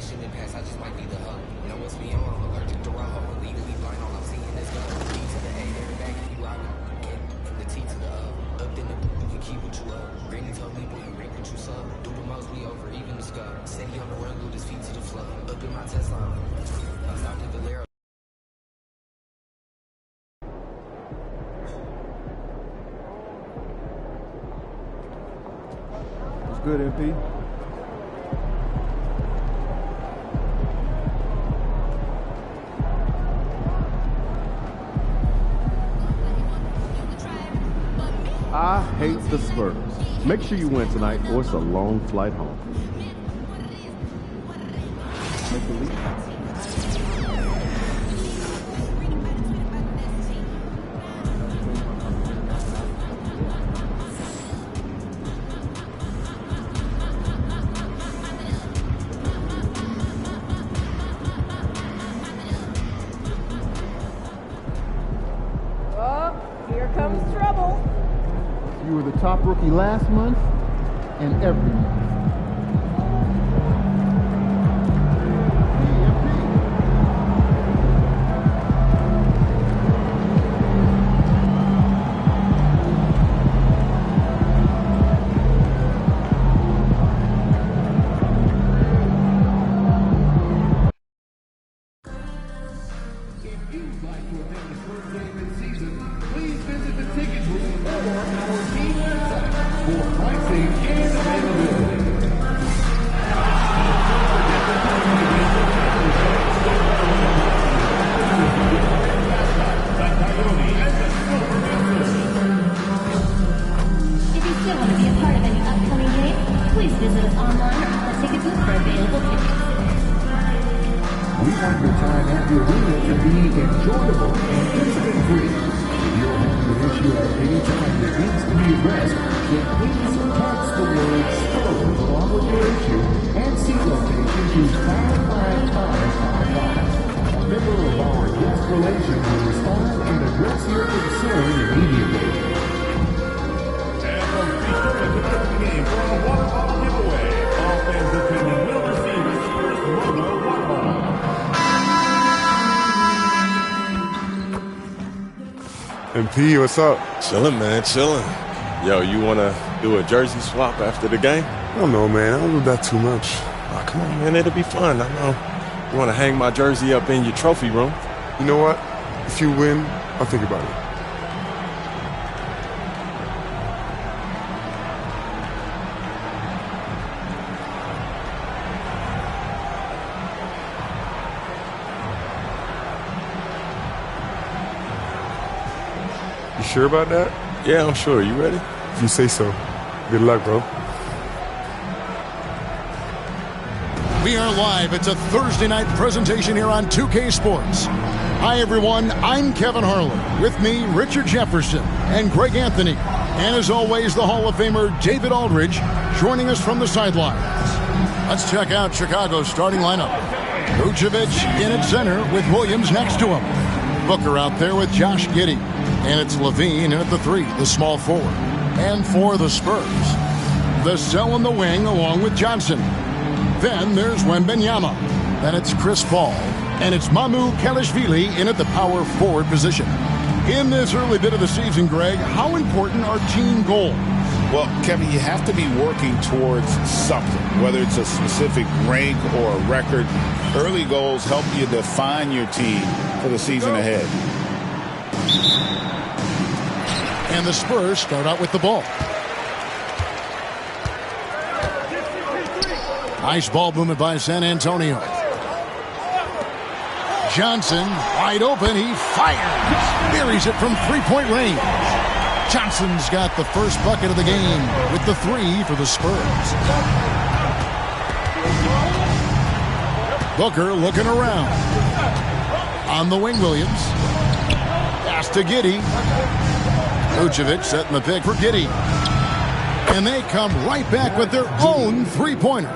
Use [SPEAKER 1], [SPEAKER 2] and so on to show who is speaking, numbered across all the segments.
[SPEAKER 1] shouldn't pass, I just might be the hoe. Know what's beyond, allergic to raw, legally blind, all I'm seeing is go. B to the A, everybody can be robbing. From the T to the up then the you can keep what you up. Granny told me, boy, you reap what you sow. Do the most, we over, even the scar. Steady on the run, glued his feet to the floor. Up in my Tesla, I stopped at the Valero.
[SPEAKER 2] Good, MP. I hate the Spurs. Make sure you win tonight or it's a long flight home. Make the lead. You were the top rookie last month and every month.
[SPEAKER 3] If you'd like to attend the first game this season, please visit the ticket booth or our team website for pricing and availability.
[SPEAKER 4] If you still want to be a part of any upcoming game, please visit us online or at the ticket booth for available tickets.
[SPEAKER 3] We want your time at the arena to be enjoyable and incident-free. If you're having an issue at any time that needs to be addressed, then please text the word spurs along with your issue and seat location to 55555. A member of our guest relations will respond and address your concern immediately. And from feature into the game for a water bottle giveaway, all fans attending will receive a Spurs logo water bottle.
[SPEAKER 5] MP, what's up?
[SPEAKER 6] Chilling, man, chilling. Yo, you want to do a jersey swap after the game?
[SPEAKER 5] I don't know, man. I don't do that too much.
[SPEAKER 6] Oh, come on, man. It'll be fun. I know. You want to hang my jersey up in your trophy room?
[SPEAKER 5] You know what? If you win, I'll think about it. You sure about that?
[SPEAKER 6] Yeah, I'm sure. You ready?
[SPEAKER 5] If you say so. Good luck, bro.
[SPEAKER 7] We are live. It's a Thursday night presentation here on 2K Sports. Hi, everyone. I'm Kevin Harlan. With me, Richard Jefferson and Greg Anthony. And as always, the Hall of Famer David Aldridge joining us from the sidelines. Let's check out Chicago's starting lineup. Vucevic in at center with Williams next to him. Booker out there with Josh Giddey. And it's Levine in at the 3, the small forward. And for the Spurs, the Zell in the wing along with Johnson. Then there's Wembanyama. Then it's Chris Paul. And it's Mamu Kelishvili in at the power forward position. In this early bit of the season, Greg, how important are team goals?
[SPEAKER 8] Well, Kevin, you have to be working towards something, whether it's a specific rank or a record. Early goals help you define your team for the season ahead.
[SPEAKER 7] And the Spurs start out with the ball. Nice ball movement by San Antonio. Johnson, wide open, he fires. Buries it from three-point range. Johnson's got the first bucket of the game with the 3 for the Spurs. Booker looking around. On the wing, Williams. Pass to Giddey. Vucevic setting the pick for Giddey. And they come right back with their own three-pointer.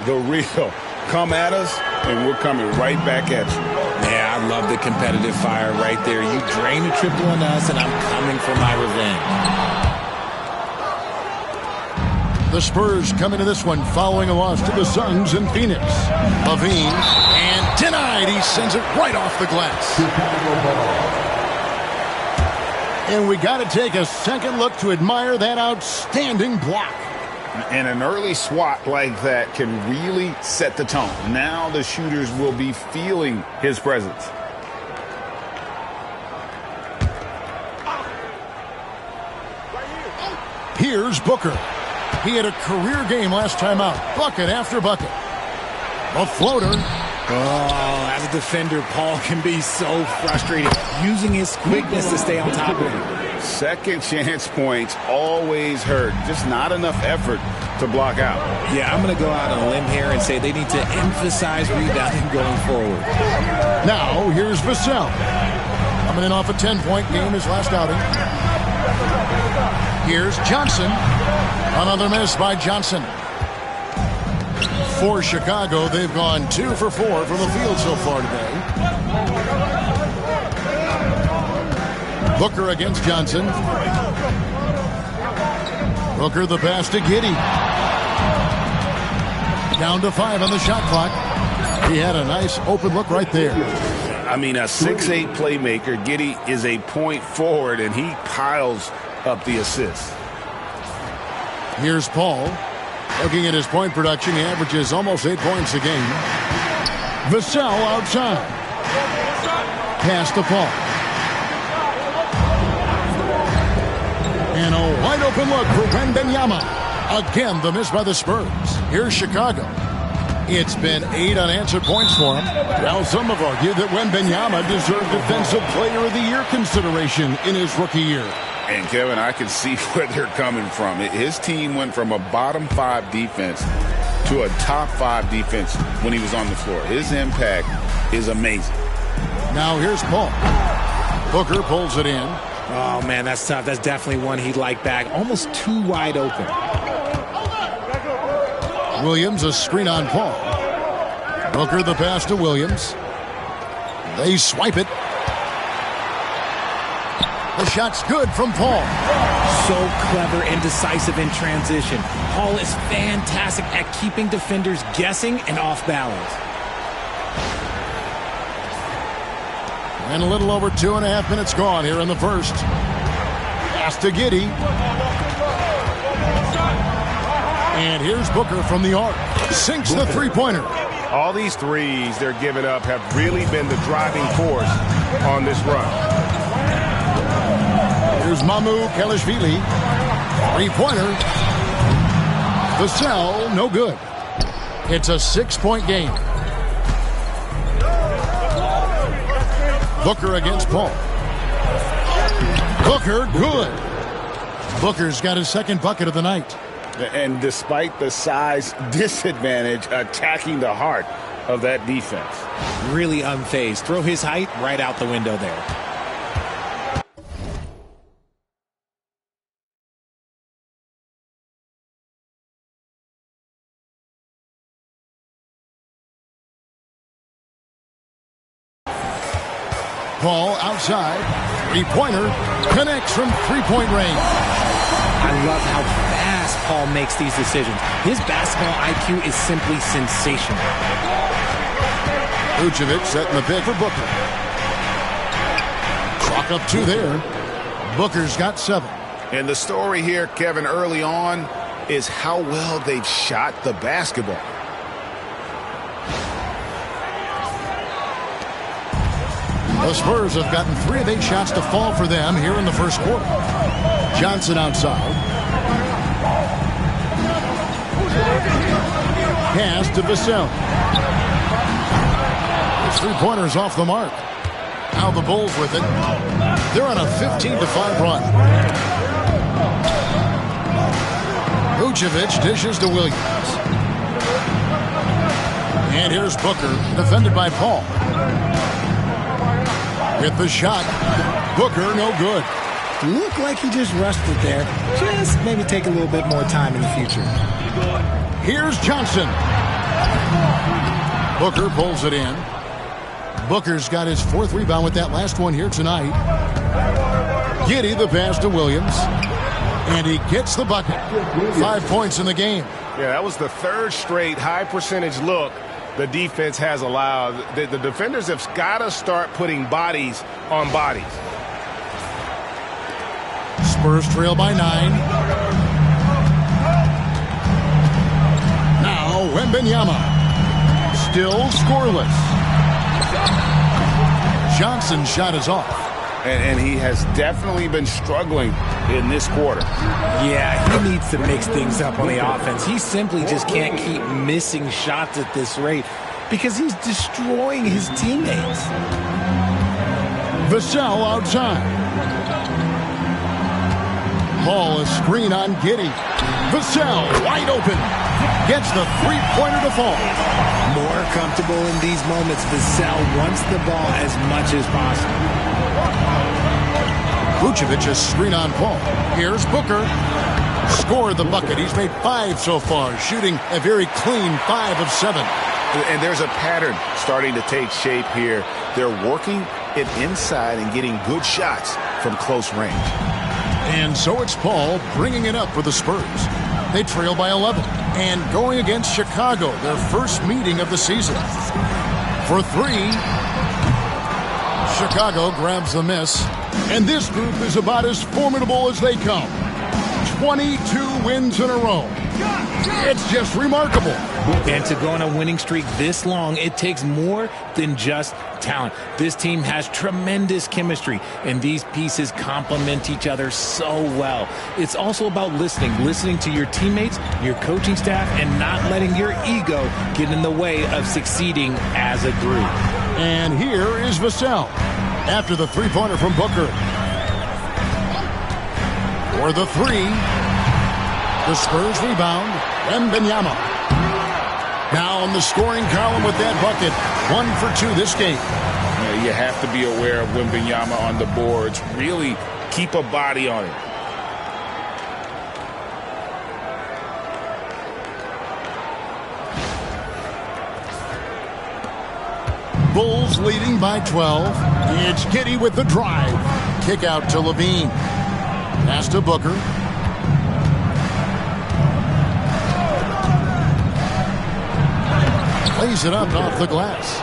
[SPEAKER 8] The real. Come at us, and we're coming right back at you.
[SPEAKER 9] Yeah, I love the competitive fire right there. You drain a triple on us, and I'm coming for my revenge.
[SPEAKER 7] The Spurs come into this one following a loss to the Suns in Phoenix. Levine, and denied. He sends it right off the glass. And we got to take a second look to admire that outstanding block.
[SPEAKER 8] And an early swat like that can really set the tone. Now the shooters will be feeling his presence.
[SPEAKER 7] Here's Booker. He had a career game last time out. Bucket after bucket. A floater.
[SPEAKER 9] Oh, as a defender, Paul can be so frustrated, using his quickness to stay on top of him.
[SPEAKER 8] Second chance points always hurt. Just not enough effort to block out.
[SPEAKER 9] Yeah, I'm going to go out on a limb here and say they need to emphasize rebounding going forward.
[SPEAKER 7] Now, here's Vassell. Coming in off a 10-point game his last outing. Here's Johnson. Another miss by Johnson. For Chicago, they've gone 2 for 4 from the field so far today. Booker against Johnson. Booker the pass to Giddey. Down to 5 on the shot clock. He had a nice open look right there.
[SPEAKER 8] I mean, a 6'8 playmaker. Giddey is a point forward, and he piles up the assists.
[SPEAKER 7] Here's Paul. Looking at his point production, he averages almost 8 points a game. Vassell outside. Pass to Paul. And a wide open look for Wembanyama. Again, the miss by the Spurs. Here's Chicago. It's been 8 unanswered points for him. Now some have argued that Wembanyama deserved Defensive Player of the Year consideration in his rookie year.
[SPEAKER 8] And, Kevin, I can see where they're coming from. His team went from a bottom 5 defense to a top 5 defense when he was on the floor. His impact is amazing.
[SPEAKER 7] Now here's Paul. Booker pulls it in.
[SPEAKER 9] Oh, man, that's tough. That's definitely one he'd like back. Almost too wide open.
[SPEAKER 7] Williams, a screen on Paul. Booker the pass to Williams. They swipe it. The shot's good from Paul.
[SPEAKER 9] So clever and decisive in transition. Paul is fantastic at keeping defenders guessing and off balance.
[SPEAKER 7] And a little over 2.5 minutes gone here in the first. Pass to Giddey. And here's Booker from the arc. Sinks the three-pointer.
[SPEAKER 10] All these threes they're giving up have really been the driving force on this run.
[SPEAKER 7] Here's Mamu Kelishvili. Three-pointer. Vassell, no good. It's a 6-point game. Booker against Paul. Booker, good. Booker's got his second bucket of the night.
[SPEAKER 8] And despite the size disadvantage, attacking the heart of that defense.
[SPEAKER 9] Really unfazed. Throw his height right out the window there.
[SPEAKER 7] Paul outside. Three-pointer. Connects from three-point range.
[SPEAKER 9] I love how fast Paul makes these decisions. His basketball IQ is simply sensational.
[SPEAKER 7] Vucevic setting the pick for Booker. Clock up 2 there. Booker's got 7.
[SPEAKER 8] And the story here, Kevin, early on is how well they've shot the basketball.
[SPEAKER 7] The Spurs have gotten 3 of 8 shots to fall for them here in the first quarter. Johnson outside. Pass to Vassell. His three-pointer's off the mark. Now the Bulls with it. They're on a 15-5 run. Vucevic dishes to Williams. And here's Booker, defended by Paul. Hit the shot. Booker, no good.
[SPEAKER 9] Looked like he just rushed it there. Just maybe take a little bit more time in the future.
[SPEAKER 7] Here's Johnson. Booker pulls it in. Booker's got his 4th rebound with that last one here tonight. Giddey the pass to Williams. And he gets the bucket. 5 points in the game.
[SPEAKER 10] Yeah, that was the third straight high percentage look the defense has allowed. The defenders have got to start putting bodies on bodies.
[SPEAKER 7] Spurs trail by 9. Now Wembanyama. Still scoreless. Johnson's shot is off.
[SPEAKER 8] And he has definitely been struggling in this quarter.
[SPEAKER 9] Yeah, he needs to mix things up on the offense. He simply just can't keep missing shots at this rate because he's destroying his teammates.
[SPEAKER 7] Vassell outside. Paul a screen on Giddey. Vassell wide open. Gets the three-pointer to fall.
[SPEAKER 9] More comfortable in these moments. Vassell wants the ball as much as possible.
[SPEAKER 7] Vucevic a screen on Paul. Here's Booker. Scored the bucket. He's made 5 so far, shooting a very clean 5 of 7.
[SPEAKER 8] And there's a pattern starting to take shape here. They're working it inside and getting good shots from close range.
[SPEAKER 7] And so it's Paul bringing it up for the Spurs. They trail by 11 and going against Chicago, their first meeting of the season. For 3, Chicago grabs the miss. And this group is about as formidable as they come. 22 wins in a row. It's just remarkable.
[SPEAKER 9] And to go on a winning streak this long, it takes more than just talent. This team has tremendous chemistry, and these pieces complement each other so well. It's also about listening to your teammates, your coaching staff, and not letting your ego get in the way of succeeding as a group.
[SPEAKER 7] And here is Vassell after the three-pointer from Booker. For the 3, the Spurs rebound. Wembanyama. Now on the scoring column with that bucket. 1 for 2 this game.
[SPEAKER 8] You have to be aware of Wembanyama on the boards. Really keep a body on it.
[SPEAKER 7] Bulls leading by 12. It's Giddey with the drive. Kick out to Levine. Pass to Booker. Plays it up off the glass.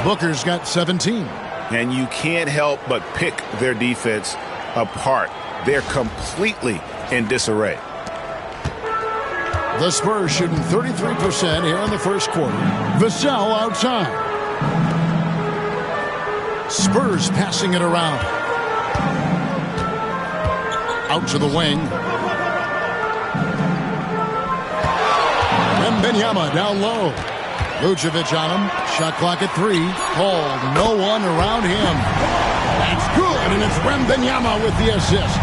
[SPEAKER 7] Booker's got 17.
[SPEAKER 8] And you can't help but pick their defense apart. They're completely in disarray.
[SPEAKER 7] The Spurs shooting 33% here in the first quarter. Vassell outside. Spurs passing it around. Out to the wing. Wembanyama down low. Vucevic on him. Shot clock at 3. Paul, no one around him. That's good, and it's Wembanyama with the assist.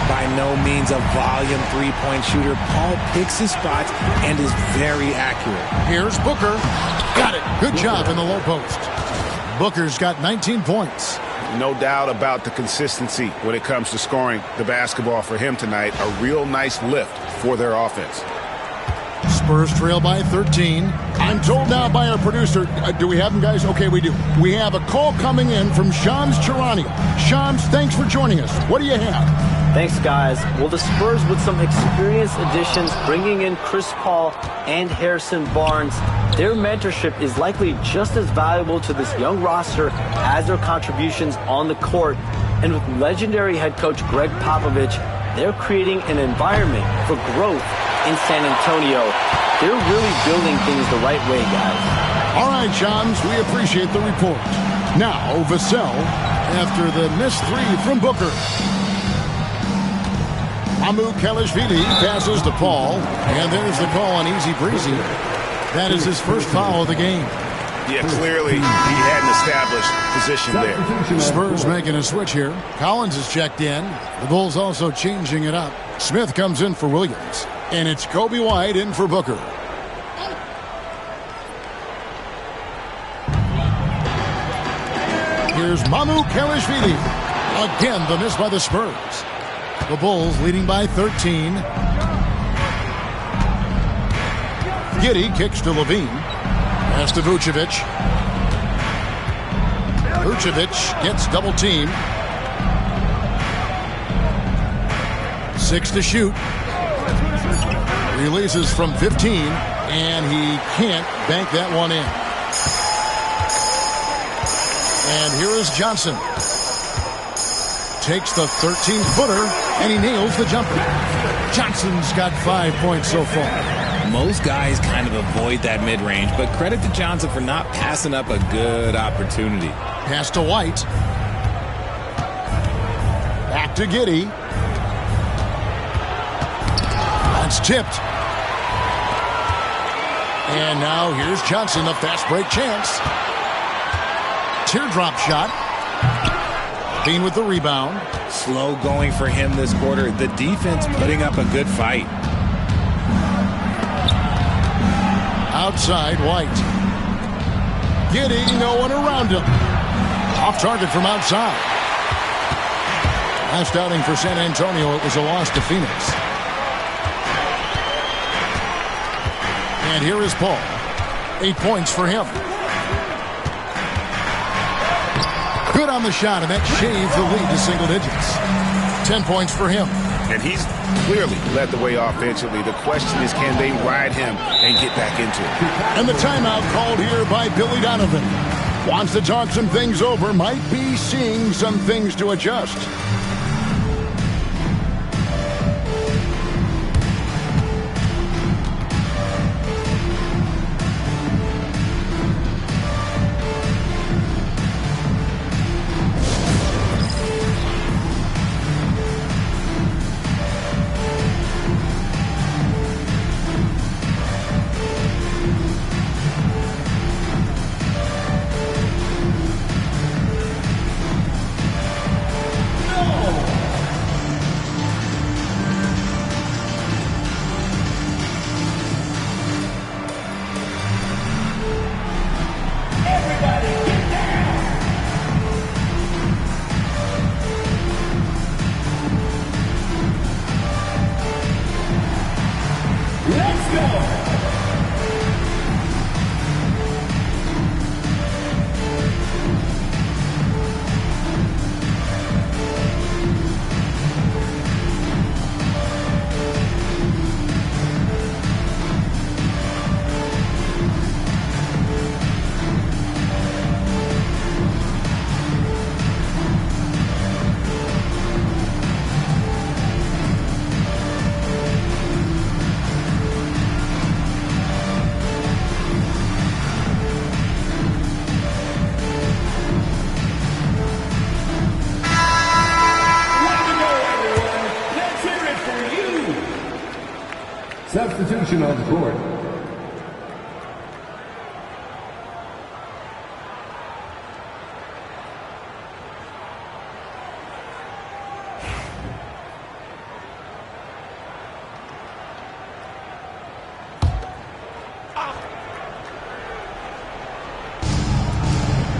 [SPEAKER 9] By no means a volume three-point shooter, Paul picks his spots and is very accurate.
[SPEAKER 7] Here's Booker. Got it. Good job in the low post. Booker's got 19 points.
[SPEAKER 8] No doubt about the consistency when it comes to scoring the basketball for him tonight. A real nice lift for their offense.
[SPEAKER 7] Spurs trail by 13. I'm told now by our producer, do we have them, guys? Okay, we do. We have a call coming in from Shams Charania. Shams, thanks for joining us. What do you have?
[SPEAKER 11] Thanks, guys. Well, the Spurs with some experienced additions, bringing in Chris Paul and Harrison Barnes. Their mentorship is likely just as valuable to this young roster as their contributions on the court. And with legendary head coach Greg Popovich, they're creating an environment for growth in San Antonio. They're really building things the right way, guys.
[SPEAKER 7] All right, Shams, we appreciate the report. Now, Vassell, after the missed 3 from Booker. Amu Kelishvili passes to Paul, and there's the call on Easy Breezy. That is his first foul of the game.
[SPEAKER 8] Yeah, clearly he hadn't established position there.
[SPEAKER 7] Spurs making a switch here. Collins is checked in. The Bulls also changing it up. Smith comes in for Williams, and it's Kobe White in for Booker. Here's Mamu Kelishvili. Again, the miss by the Spurs. The Bulls leading by 13. Giddey kicks to Levine. Pass to Vucevic. Vucevic gets double teamed. 6 to shoot. Releases from 15, and he can't bank that one in. And here is Johnson. Takes the 13-footer, and he nails the jumper. Johnson's got 5 points so far.
[SPEAKER 9] Most guys kind of avoid that mid-range, but credit to Johnson for not passing up a good opportunity.
[SPEAKER 7] Pass to White. Back to Giddey. That's tipped. And now here's Johnson, a fast break chance. Teardrop shot. Bean with the rebound.
[SPEAKER 9] Slow going for him this quarter. The defense putting up a good fight.
[SPEAKER 7] Outside, White. Giddey, no one around him. Off target from outside. Last outing for San Antonio, it was a loss to Phoenix. And here is Paul. 8 points for him. Good on the shot, and that shaves the lead to single digits. 10 points for him.
[SPEAKER 10] And he's clearly led the way offensively. The question is, can they ride him and get back into it?
[SPEAKER 7] And the timeout called here by Billy Donovan. Wants to talk some things over, might be seeing some things to adjust.
[SPEAKER 3] Substitution on the court.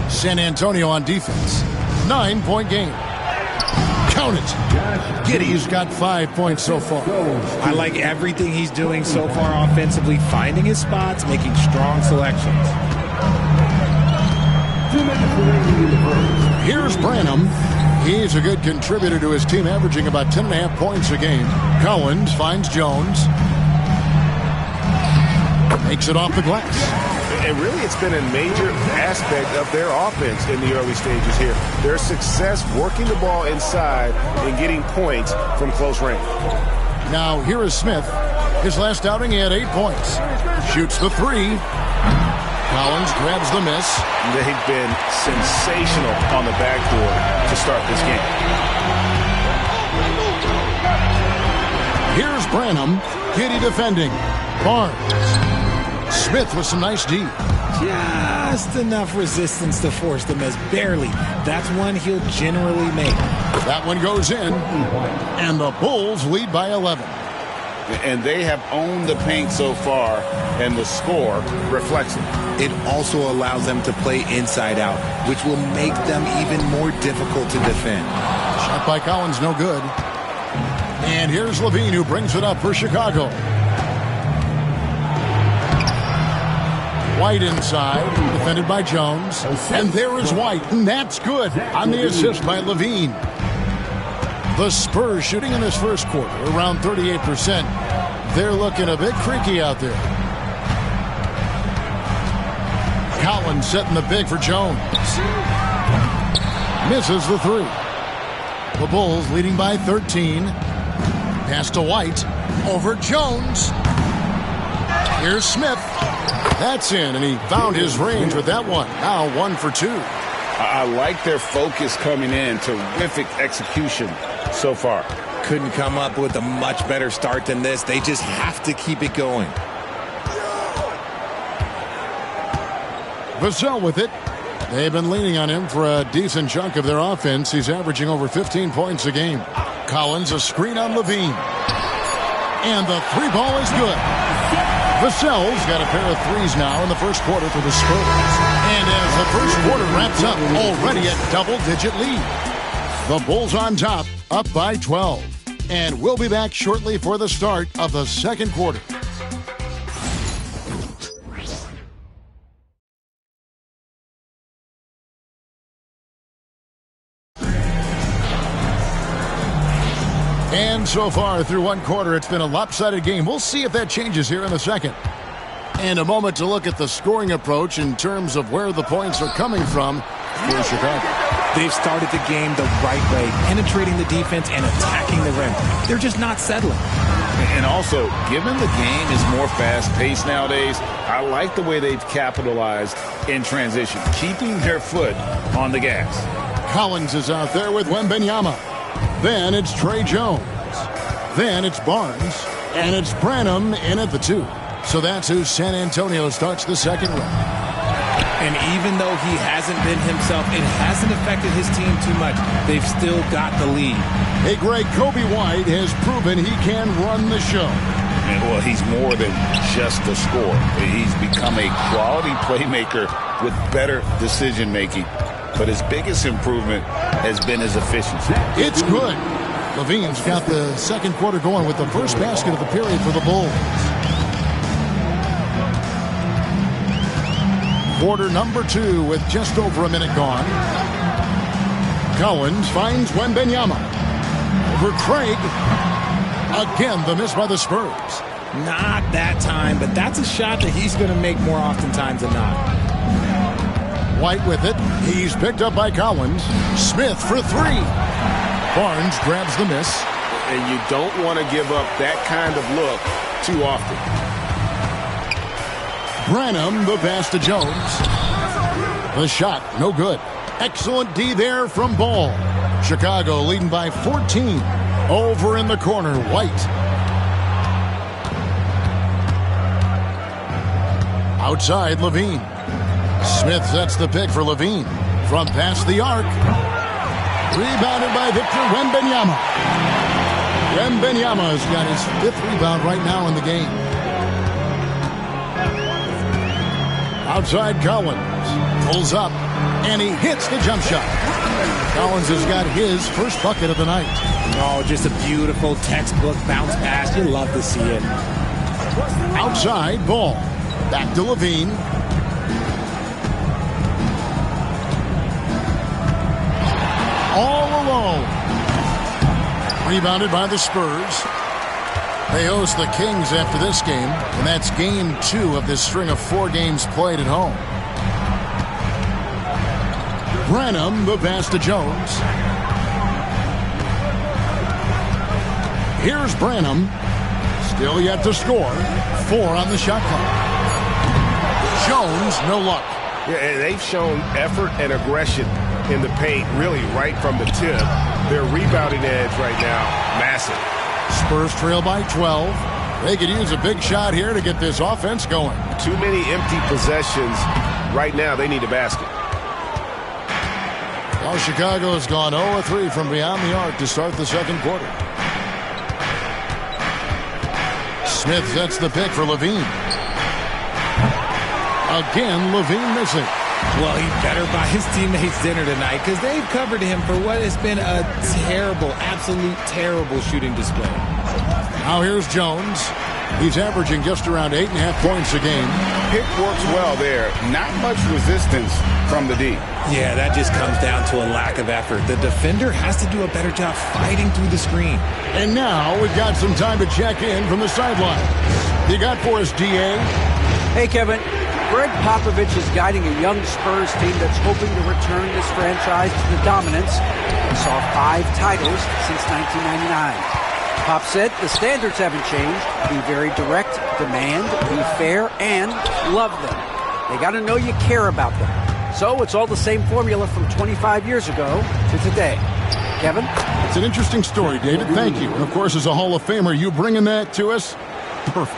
[SPEAKER 7] San Antonio on defense. 9-point game. Count it. Giddey's got 5 points so far.
[SPEAKER 9] I like everything he's doing so far offensively, finding his spots, making strong selections.
[SPEAKER 7] Here's Branham. He's a good contributor to his team, averaging about 10.5 points a game. Collins finds Jones. Makes it off the glass.
[SPEAKER 10] And really, it's been a major aspect of their offense in the early stages here. Their success working the ball inside and getting points from close range.
[SPEAKER 7] Now, here is Smith. His last outing, he had 8 points. Shoots the three. Collins grabs the miss.
[SPEAKER 10] They've been sensational on the backboard to start this game.
[SPEAKER 7] Here's Branham. Giddey defending. Barnes. Smith with some nice D.
[SPEAKER 9] Just enough resistance to force the miss. Barely. That's one he'll generally make.
[SPEAKER 7] That one goes in. And the Bulls lead by 11.
[SPEAKER 8] And they have owned the paint so far, and the score reflects it.
[SPEAKER 9] It also allows them to play inside out, which will make them even more difficult to defend.
[SPEAKER 7] Shot by Collins, no good. And here's Levine, who brings it up for Chicago. White inside, defended by Jones. And there is White, and that's good on the assist by Levine. The Spurs shooting in this first quarter around 38%. They're looking a bit freaky out there. Collins setting the big for Jones. Misses the three. The Bulls leading by 13. Pass to White. Over Jones. Here's Smith. That's in, and he found his range with that one. Now 1 for 2.
[SPEAKER 8] I like their focus coming in. Terrific execution so far.
[SPEAKER 9] Couldn't come up with a much better start than this. They just have to keep it going.
[SPEAKER 7] Vassell with it. They've been leaning on him for a decent chunk of their offense. He's averaging over 15 points a game. Collins, a screen on Levine. And the three ball is good. Vassell's got a pair of threes now in the first quarter for the Spurs. And as the first quarter wraps up, already a double-digit lead. The Bulls on top, up by 12. And we'll be back shortly for the start of the second quarter. And so far through one quarter, it's been a lopsided game. We'll see if that changes here in the second. And a moment to look at the scoring approach in terms of where the points are coming from for Chicago.
[SPEAKER 9] They've started the game the right way, penetrating the defense and attacking the rim. They're just not settling.
[SPEAKER 8] And also, given the game is more fast-paced nowadays, I like the way they've capitalized in transition, keeping their foot on the gas.
[SPEAKER 7] Collins is out there with Wembanyama. Then it's Trey Jones. Then it's Barnes. And it's Branham in at the 2. So that's who San Antonio starts the second round.
[SPEAKER 9] And even though he hasn't been himself, it hasn't affected his team too much. They've still got the lead.
[SPEAKER 7] Hey, Greg, Kobe White has proven he can run the show.
[SPEAKER 8] Well, he's more than just a scorer. He's become a quality playmaker with better decision-making. But his biggest improvement has been his efficiency.
[SPEAKER 7] It's good. Levine's got the second quarter going with the first basket of the period for the Bulls. Quarter number 2 with just over a minute gone. Collins finds Wembanyama. Over Craig. Again, the miss by the Spurs.
[SPEAKER 9] Not that time, but that's a shot that he's going to make more oftentimes than not.
[SPEAKER 7] White with it. He's picked up by Collins. Smith for 3. Barnes grabs the miss.
[SPEAKER 10] And you don't want to give up that kind of look too often. Branham, the pass to Jones.
[SPEAKER 7] The shot, no good. Excellent D there from Ball. Chicago leading by 14. Over in the corner, White. Outside, Levine. Smith sets the pick for Levine. From past the arc. Rebounded by Victor Wembanyama. Wembanyama has got his 5th rebound right now in the game. Outside Collins. Pulls up. And he hits the jump shot. Collins has got his first bucket of the night.
[SPEAKER 9] Oh, just a beautiful textbook bounce pass. You love to see it.
[SPEAKER 7] Outside, Ball. Back to Levine. All alone. Rebounded by the Spurs. They host the Kings after this game, and that's game 2 of this string of 4 games played at home. Branham, the pass to Jones. Here's Branham. Still yet to score. 4 on the shot clock. Jones, no luck.
[SPEAKER 10] Yeah, and they've shown effort and aggression in the paint, really right from the tip. Their rebounding edge right now, massive.
[SPEAKER 7] Spurs trail by 12. They could use a big shot here to get this offense going.
[SPEAKER 10] Too many empty possessions. Right now, they need a basket.
[SPEAKER 7] Well, Chicago has gone 0-3 from beyond the arc to start the second quarter. Smith sets the pick for Levine. Again, Levine missing.
[SPEAKER 9] Well, he better buy his teammates dinner tonight because they've covered him for what has been a terrible, absolute terrible shooting display.
[SPEAKER 7] Now here's Jones. He's averaging just around 8.5 points a game.
[SPEAKER 8] Pick works well there. Not much resistance from the D.
[SPEAKER 9] Yeah, that just comes down to a lack of effort. The defender has to do a better job fighting through the screen.
[SPEAKER 7] And now we've got some time to check in from the sideline. You got for us, DA?
[SPEAKER 12] Hey, Kevin. Greg Popovich is guiding a young Spurs team that's hoping to return this franchise to the dominance that saw 5 titles since 1999. Pop said the standards haven't changed. Be very direct, demand, be fair, and love them. They got to know you care about them. So it's all the same formula from 25 years ago to today. Kevin?
[SPEAKER 7] It's an interesting story, David. Thank you. And, of course, as a Hall of Famer, you bringing that to us? Perfect.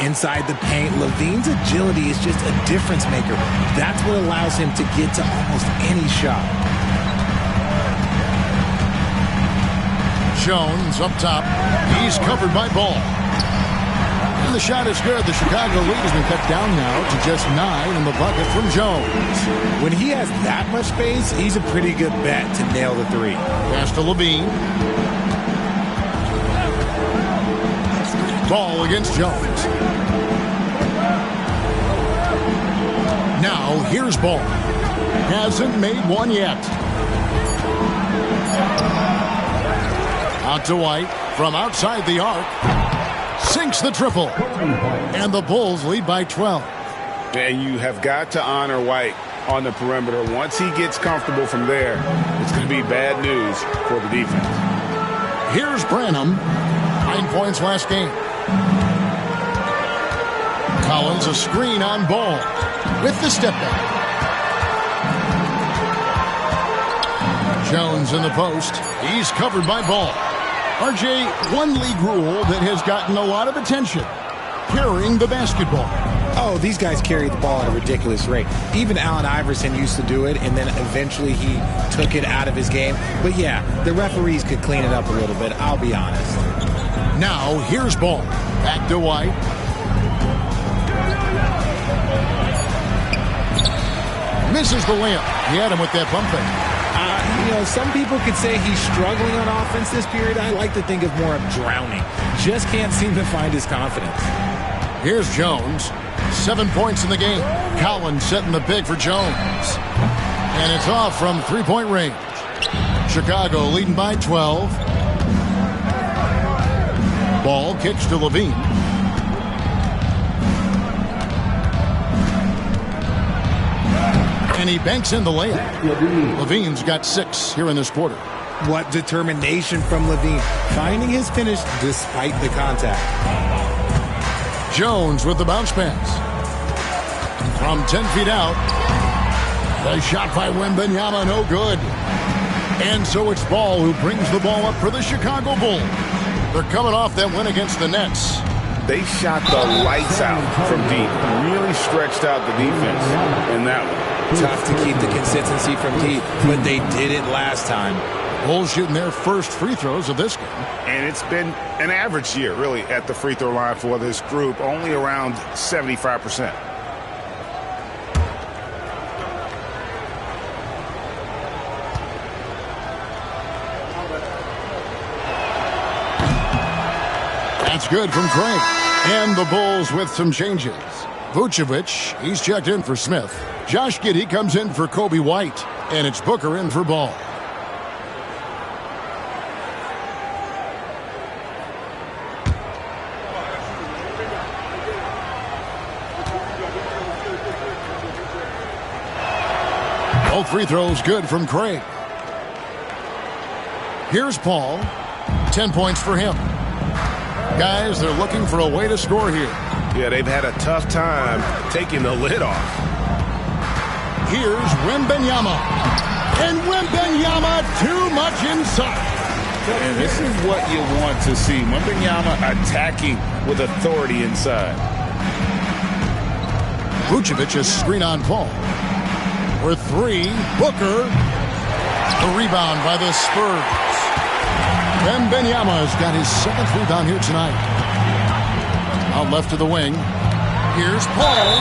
[SPEAKER 9] Inside the paint, LaVine's agility is just a difference maker. That's what allows him to get to almost any shot.
[SPEAKER 7] Jones up top. He's covered by Ball. And the shot is good. The Chicago lead has been cut down now to just 9 in the bucket from Jones.
[SPEAKER 9] When he has that much space, he's a pretty good bet to nail the 3.
[SPEAKER 7] Pass to LaVine. Ball against Jones. Now here's Ball. Hasn't made one yet. Out to White from outside the arc. Sinks the triple. And the Bulls lead by 12.
[SPEAKER 8] And you have got to honor White on the perimeter. Once he gets comfortable from there, it's going to be bad news for the defense.
[SPEAKER 7] Here's Branham. 9 points last game. Collins a screen on Ball with the step back. Jones in the post. He's covered by Ball. RJ, one league rule that has gotten a lot of attention. Carrying the basketball.
[SPEAKER 9] Oh, these guys carry the ball at a ridiculous rate. Even Allen Iverson used to do it, and then eventually he took it out of his game. But yeah, the referees could clean it up a little bit, I'll be honest.
[SPEAKER 7] Now, here's Ball. Back to White. Misses the layup. He had him with that bump fake.
[SPEAKER 9] Some people could say he's struggling on offense this period. I like to think of more of drowning. Just can't seem to find his confidence.
[SPEAKER 7] Here's Jones. 7 points in the game. Collins setting the big for Jones. And it's off from three-point range. Chicago leading by 12. Ball kicks to LaVine. And he banks in the layup. LaVine's got 6 here in this quarter.
[SPEAKER 9] What determination from LaVine, finding his finish despite the contact.
[SPEAKER 7] Jones with the bounce pass. From 10 feet out. The shot by Wembanyama, no good. And so it's Ball who brings the ball up for the Chicago Bulls. They're coming off that win against the Nets.
[SPEAKER 8] They shot the lights out from deep. Really stretched out the defense in that one.
[SPEAKER 9] Tough to keep the consistency from deep, but they did it last time.
[SPEAKER 7] Bulls shooting their first free throws of this game.
[SPEAKER 8] And it's been an average year, really, at the free throw line for this group, only around 75%.
[SPEAKER 7] That's good from Craig. And the Bulls with some changes. Vucevic, he's checked in for Smith. Josh Giddey comes in for Kobe White. And it's Booker in for Ball. Both free throws good from Craig. Here's Paul. 10 points for him. Guys, they're looking for a way to score here.
[SPEAKER 10] Yeah, they've had a tough time taking the lid off.
[SPEAKER 7] Here's Wembanyama. And Wembanyama too much inside.
[SPEAKER 8] And this is what you want to see. Wembanyama attacking with authority inside.
[SPEAKER 7] Vucevic's screen on Paul. For 3, Booker. The rebound by the Spurs. Wembanyama's got his 7th rebound here tonight. Out left to the wing. Here's Paul.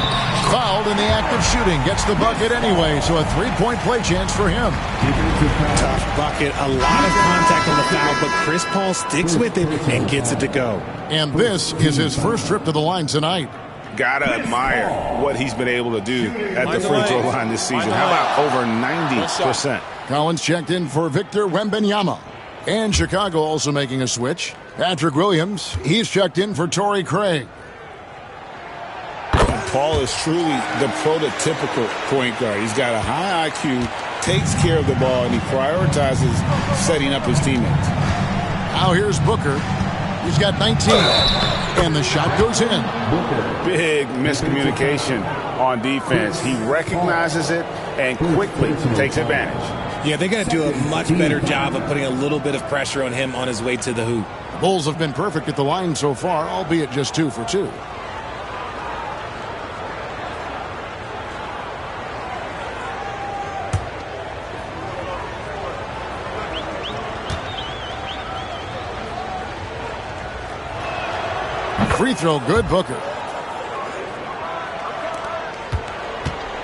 [SPEAKER 7] Fouled in the act of shooting. Gets the bucket anyway, so a three-point play chance for him.
[SPEAKER 9] Tough bucket. A lot of contact on the foul, but Chris Paul sticks with it and gets it to go.
[SPEAKER 7] And this is his first trip to the line tonight.
[SPEAKER 8] Gotta admire what he's been able to do at the free throw line this season. How about over 90%?
[SPEAKER 7] Collins checked in for Victor Wembanyama. And Chicago also making a switch. Patrick Williams, he's checked in for Torrey Craig.
[SPEAKER 8] Paul is truly the prototypical point guard. He's got a high IQ, takes care of the ball, and he prioritizes setting up his teammates.
[SPEAKER 7] Now here's Booker. He's got 19. And the shot goes in.
[SPEAKER 8] Big miscommunication on defense. He recognizes it and quickly takes advantage.
[SPEAKER 9] Yeah, they got to do a much better job of putting a little bit of pressure on him on his way to the hoop.
[SPEAKER 7] The Bulls have been perfect at the line so far, albeit just 2 for 2. Free throw good, Booker.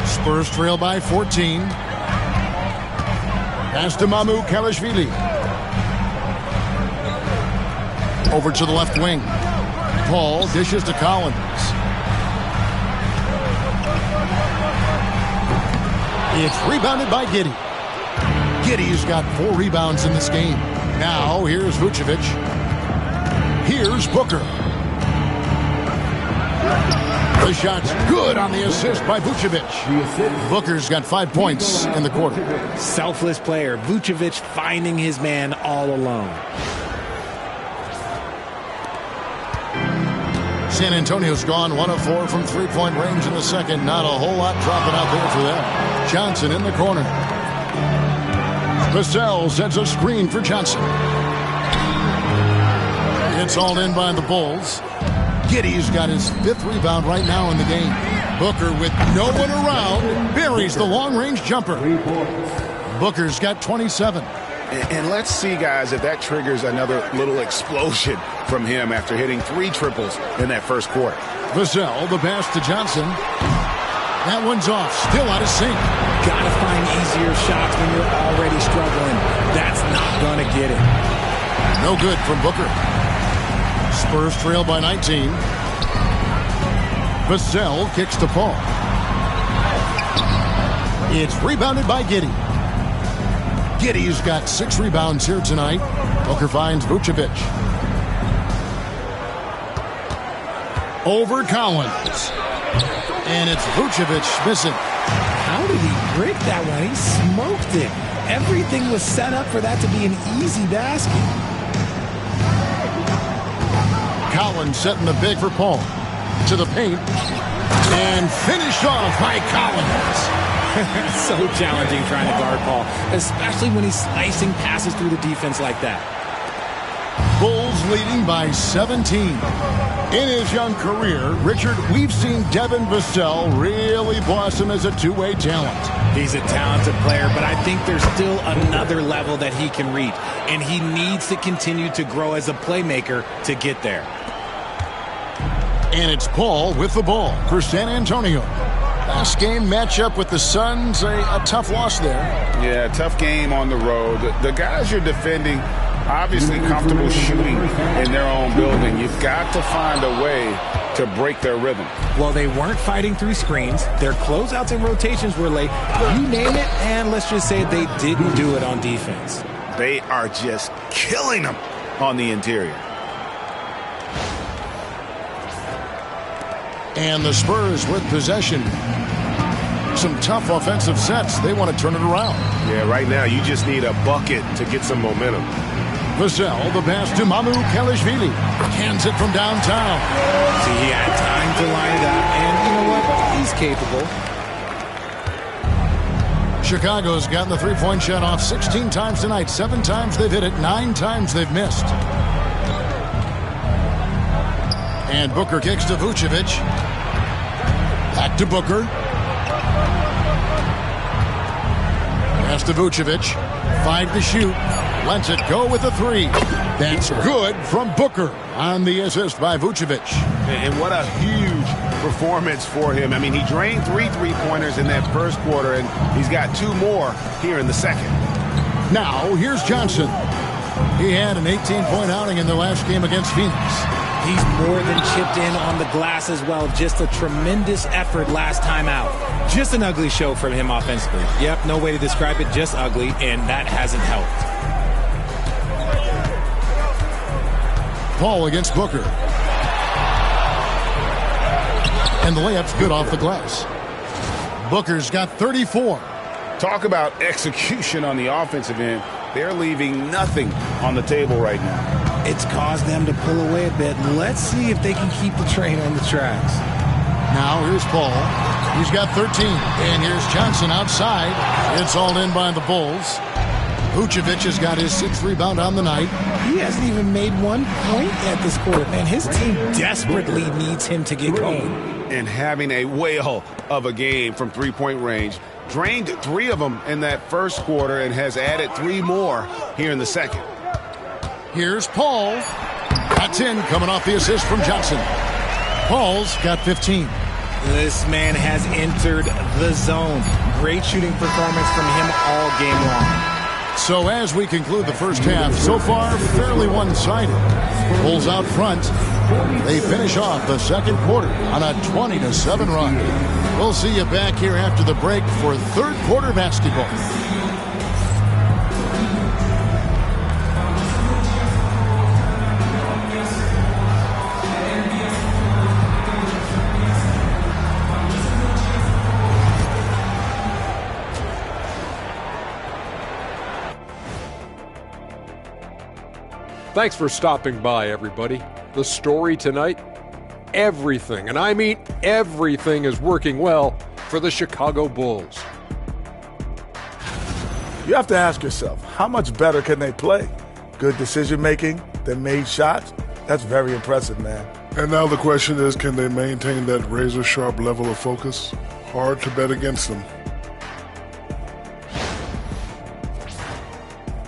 [SPEAKER 7] Spurs trail by 14. Pass to Mamu Kalashvili. Over to the left wing. Paul dishes to Collins. It's rebounded by Giddey. Giddey's got 4 rebounds in this game. Now here's Vucevic. Here's Booker. The shot's good on the assist by Vucevic. Booker's got 5 points in the quarter.
[SPEAKER 9] Selfless player. Vucevic finding his man all alone.
[SPEAKER 7] San Antonio's gone 1 of 4 from three-point range in the second. Not a whole lot dropping out there for them. Johnson in the corner. Vassell sets a screen for Johnson. It's hauled in by the Bulls. Giddey's got his 5th rebound right now in the game. Booker, with no one around, buries the long-range jumper. Booker's got 27.
[SPEAKER 8] And let's see, guys, if that triggers another little explosion from him after hitting 3 triples in that first quarter.
[SPEAKER 7] Vassell, the pass to Johnson. That one's off. Still out of sync.
[SPEAKER 9] Gotta find easier shots when you're already struggling. That's not gonna get it.
[SPEAKER 7] No good from Booker. Spurs trail by 19. Vassell kicks to Paul. It's rebounded by Giddey. Giddey's got 6 rebounds here tonight. Booker finds Vucevic. Over Collins. And it's Vucevic missing.
[SPEAKER 9] How did he break that one? He smoked it. Everything was set up for that to be an easy basket.
[SPEAKER 7] Collins setting the big for Paul. To the paint. And finished off by Collins.
[SPEAKER 9] So challenging trying to guard Paul, especially when he's slicing passes through the defense like that.
[SPEAKER 7] Bulls leading by 17. In his young career, Richard, we've seen Devin Vassell really blossom as a two-way talent.
[SPEAKER 9] He's a talented player, but I think there's still another level that he can reach, and he needs to continue to grow as a playmaker to get there.
[SPEAKER 7] And it's Paul with the ball for San Antonio. Last game matchup with the Suns, a tough loss there.
[SPEAKER 8] Yeah, tough game on the road. The guys you're defending, obviously comfortable shooting in their own building. You've got to find a way to break their rhythm.
[SPEAKER 9] Well, they weren't fighting through screens. Their closeouts and rotations were late. You name it, and let's just say they didn't do it on defense.
[SPEAKER 8] They are just killing them on the interior.
[SPEAKER 7] And the Spurs with possession. Some tough offensive sets. They want to turn it around.
[SPEAKER 10] Yeah, right now you just need a bucket to get some momentum.
[SPEAKER 7] Vassell, the pass to Mamu Kalashvili. Hands it from downtown.
[SPEAKER 9] See, he had time to line it up, and you know what? He's capable.
[SPEAKER 7] Chicago's gotten the three-point shot off 16 times tonight. 7 times they've hit it. 9 times they've missed. And Booker kicks to Vucevic. Back to Booker. Pass to Vucevic. 5 to shoot. Lets it go with a 3. That's good from Booker on the assist by Vucevic.
[SPEAKER 10] And what a huge performance for him. I mean, he drained 3 3-pointers in that first quarter, and he's got 2 more here in the second.
[SPEAKER 7] Now, here's Johnson. He had an 18-point outing in their last game against Phoenix.
[SPEAKER 9] He's more than chipped in on the glass as well. Just a tremendous effort last time out. Just an ugly show from him offensively. Yep, no way to describe it, just ugly, and that hasn't helped.
[SPEAKER 7] Paul against Booker. And the layup's good off the glass. Booker's got 34.
[SPEAKER 8] Talk about execution on the offensive end. They're leaving nothing on the table right now.
[SPEAKER 9] It's caused them to pull away a bit. Let's see if they can keep the train on the tracks.
[SPEAKER 7] Now here's Paul. He's got 13. And here's Johnson outside. It's all in by the Bulls. Vucevic has got his 6th rebound on the night.
[SPEAKER 9] He hasn't even made 1 point at this quarter. Man, his team desperately needs him to get going.
[SPEAKER 10] And having a whale of a game from 3-point range. Drained 3 of them in that first quarter and has added 3 more here in the second.
[SPEAKER 7] Here's Paul. That's in, coming off the assist from Johnson. Paul's got 15.
[SPEAKER 9] This man has entered the zone. Great shooting performance from him all game long.
[SPEAKER 7] So as we conclude the first half, so far fairly one-sided. Bulls out front. They finish off the second quarter on a 20-7 run. We'll see you back here after the break for third quarter basketball.
[SPEAKER 13] Thanks for stopping by, everybody. The story tonight? Everything, and I mean everything, is working well for the Chicago Bulls.
[SPEAKER 14] You have to ask yourself, how much better can they play? Good decision-making, they made shots. That's very impressive, man.
[SPEAKER 5] And now the question is, can they maintain that razor-sharp level of focus? Hard to bet against them.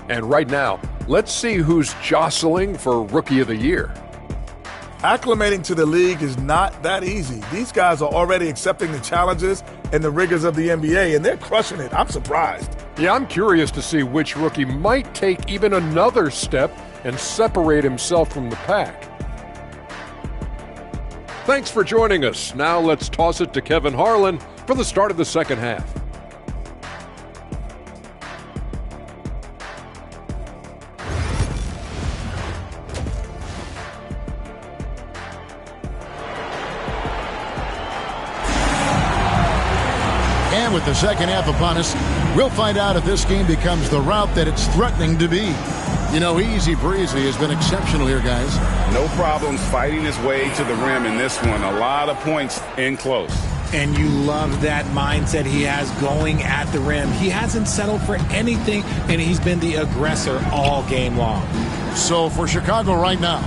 [SPEAKER 13] And right now, let's see who's jostling for Rookie of the Year.
[SPEAKER 14] Acclimating to the league is not that easy. These guys are already accepting the challenges and the rigors of the NBA, and they're crushing it. I'm surprised.
[SPEAKER 13] Yeah, I'm curious to see which rookie might take even another step and separate himself from the pack. Thanks for joining us. Now let's toss it to Kevin Harlan for the start of the second half.
[SPEAKER 7] And with the second half upon us, we'll find out if this game becomes the route that it's threatening to be. You know, Easy Breezy has been exceptional here, guys.
[SPEAKER 8] No problems fighting his way to the rim in this one. A lot of points in close.
[SPEAKER 9] And you love that mindset he has going at the rim. He hasn't settled for anything, and he's been the aggressor all game long.
[SPEAKER 7] So for Chicago right now,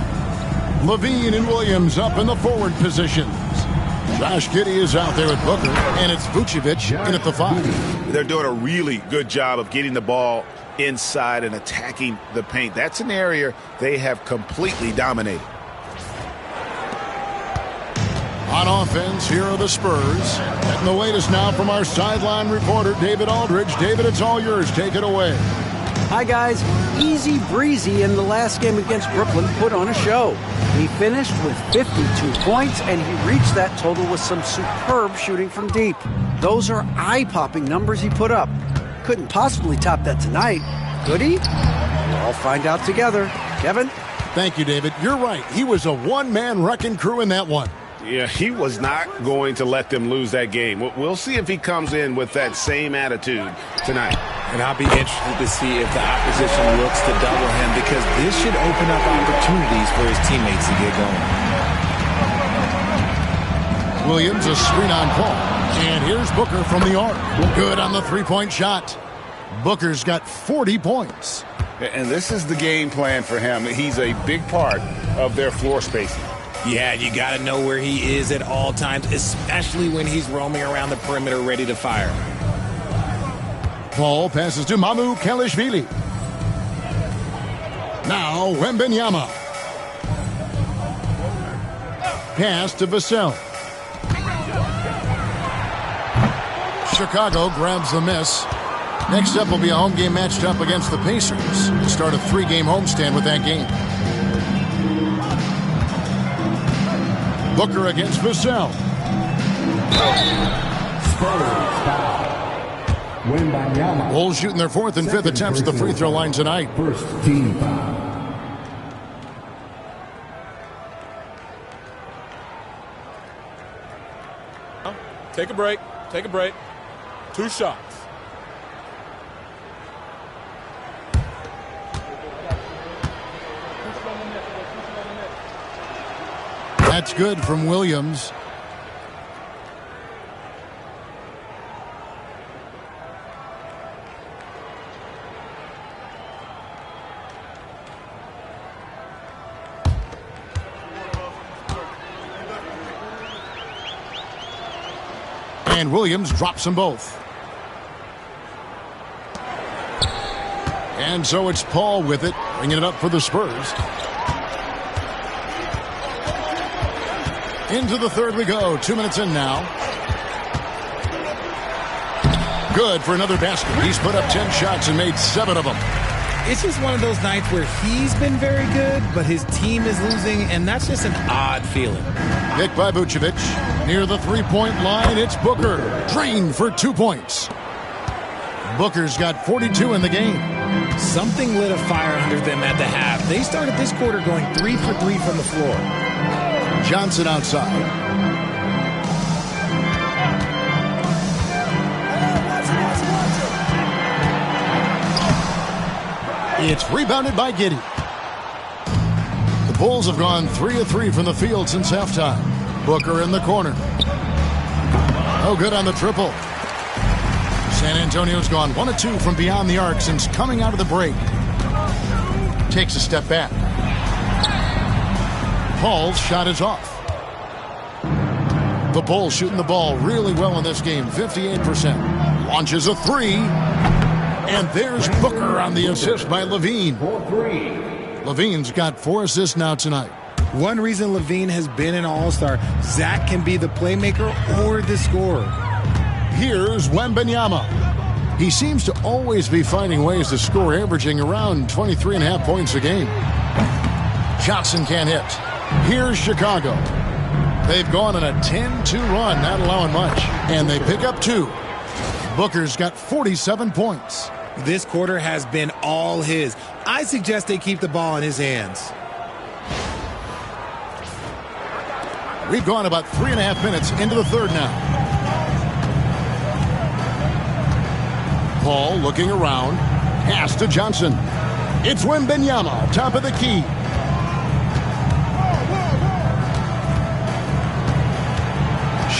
[SPEAKER 7] Levine and Williams up in the forward positions. Josh Giddey is out there with Booker, and it's Vucevic in at the 5.
[SPEAKER 8] They're doing a really good job of getting the ball inside and attacking the paint. That's an area they have completely dominated.
[SPEAKER 7] On offense, here are the Spurs. And the latest now from our sideline reporter, David Aldridge. David, it's all yours. Take it away.
[SPEAKER 12] Hi, guys. Easy Breezy in the last game against Brooklyn put on a show. He finished with 52 points, and he reached that total with some superb shooting from deep. Those are eye-popping numbers he put up. Couldn't possibly top that tonight, could he? We'll all find out together. Kevin?
[SPEAKER 7] Thank you, David. You're right. He was a one-man wrecking crew in that one.
[SPEAKER 10] Yeah, he was not going to let them lose that game. We'll see if he comes in with that same attitude tonight.
[SPEAKER 9] And I'll be interested to see if the opposition looks to double him, because this should open up opportunities for his teammates to get going.
[SPEAKER 7] Williams, a screen on Paul. And here's Booker from the arc. Good on the three-point shot. Booker's got 40 points.
[SPEAKER 8] And this is the game plan for him. He's a big part of their floor spacing.
[SPEAKER 9] Yeah, you got to know where he is at all times, especially when he's roaming around the perimeter ready to fire.
[SPEAKER 7] Paul passes to Mamu Kelishvili. Now Wembenyama. Pass to Vassell. Chicago grabs the miss. Next up will be a home game matched up against the Pacers to start a 3-game homestand with that game. Booker against Vassell. Bulls shooting their 4th and 5th attempts at the free throw line tonight.
[SPEAKER 3] First team foul.
[SPEAKER 6] Take a break. Take a break. 2 shots.
[SPEAKER 7] That's good from Williams. And Williams drops them both. And so it's Paul with it, bringing it up for the Spurs. Into the third we go. 2 minutes in now. Good for another basket. He's put up 10 shots and made 7 of them.
[SPEAKER 9] It's just one of those nights where he's been very good, but his team is losing, and that's just an odd feeling.
[SPEAKER 7] Pick by Vucevic. Near the three-point line, it's Booker. Drained for 2 points. Booker's got 42 in the game.
[SPEAKER 9] Something lit a fire under them at the half. They started this quarter going 3 for 3 from the floor.
[SPEAKER 7] Johnson outside. It's rebounded by Giddey. The Bulls have gone 3 of 3 from the field since halftime. Booker in the corner. No good on the triple. San Antonio's gone 1 of 2 from beyond the arc since coming out of the break. Takes a step back. Paul's shot is off. The Bulls shooting the ball really well in this game, 58%. Launches a 3. And there's Booker on the assist by Levine. Levine's got 4 assists now tonight.
[SPEAKER 9] One reason Levine has been an all-star, Zach can be the playmaker or the scorer.
[SPEAKER 7] Here's Wembanyama. He seems to always be finding ways to score, averaging around 23.5 points a game. Johnson can't hit. Here's Chicago. They've gone on a 10-2 run, not allowing much. And they pick up 2. Booker's got 47 points.
[SPEAKER 9] This quarter has been all his. I suggest they keep the ball in his hands.
[SPEAKER 7] We've gone about 3.5 minutes into the third now. Paul looking around. Pass to Johnson. It's Wembanyama, top of the key.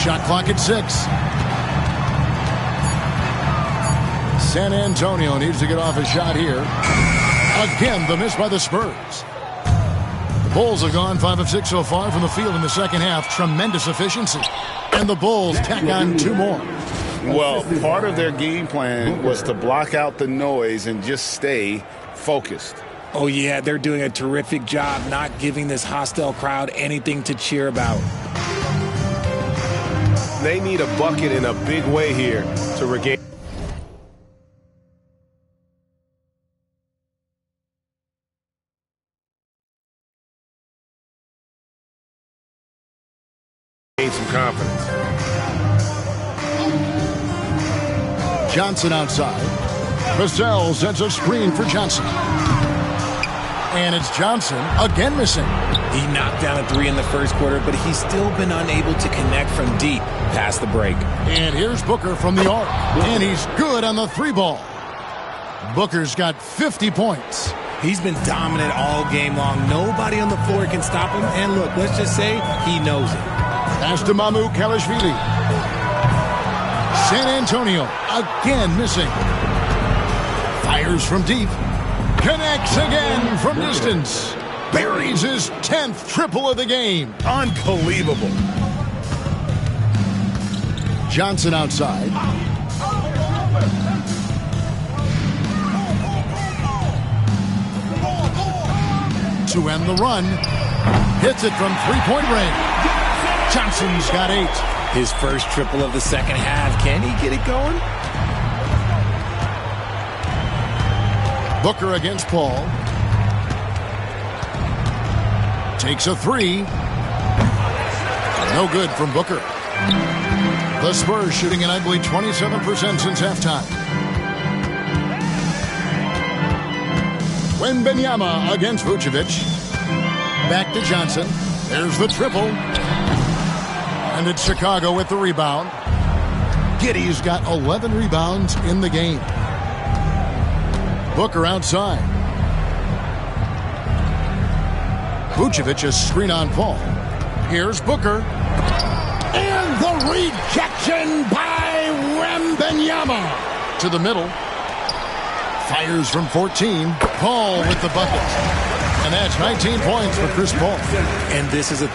[SPEAKER 7] Shot clock at 6. San Antonio needs to get off a shot here. Again, the miss by the Spurs. The Bulls have gone 5 of 6 so far from the field in the second half. Tremendous efficiency. And the Bulls tack on 2 more.
[SPEAKER 8] Well, part of their game plan was to block out the noise and just stay focused.
[SPEAKER 9] Oh, yeah, they're doing a terrific job not giving this hostile crowd anything to cheer about.
[SPEAKER 10] They need a bucket in a big way here to regain. Some confidence.
[SPEAKER 7] Johnson outside. Vassell sends a screen for Johnson. And it's Johnson again missing.
[SPEAKER 9] He knocked down a 3 in the first quarter, but he's still been unable to connect from deep past the break.
[SPEAKER 7] And here's Booker from the arc. And he's good on the 3 ball. Booker's got 50 points.
[SPEAKER 9] He's been dominant all game long. Nobody on the floor can stop him. And look, let's just say he knows it.
[SPEAKER 7] Pass to Mamu Kalashvili. San Antonio again missing. Fires from deep. Connects again from distance. Buries his 10th triple of the game.
[SPEAKER 10] Unbelievable.
[SPEAKER 7] Johnson outside. To end the run. Hits it from 3-point range. Johnson's got 8.
[SPEAKER 9] His first triple of the second half. Can he get it going?
[SPEAKER 7] Booker against Paul. Takes a three. No good from Booker. The Spurs shooting an ugly 27% since halftime. Wembanyama against Vucevic. Back to Johnson. There's the triple. And it's Chicago with the rebound. Giddey's got 11 rebounds in the game. Booker outside. Vucevic a screen on Paul. Here's Booker. And the rejection by Wembanyama. To the middle. Fires from 14. Paul with the bucket. And that's 19 points for Chris Paul.
[SPEAKER 9] And this is a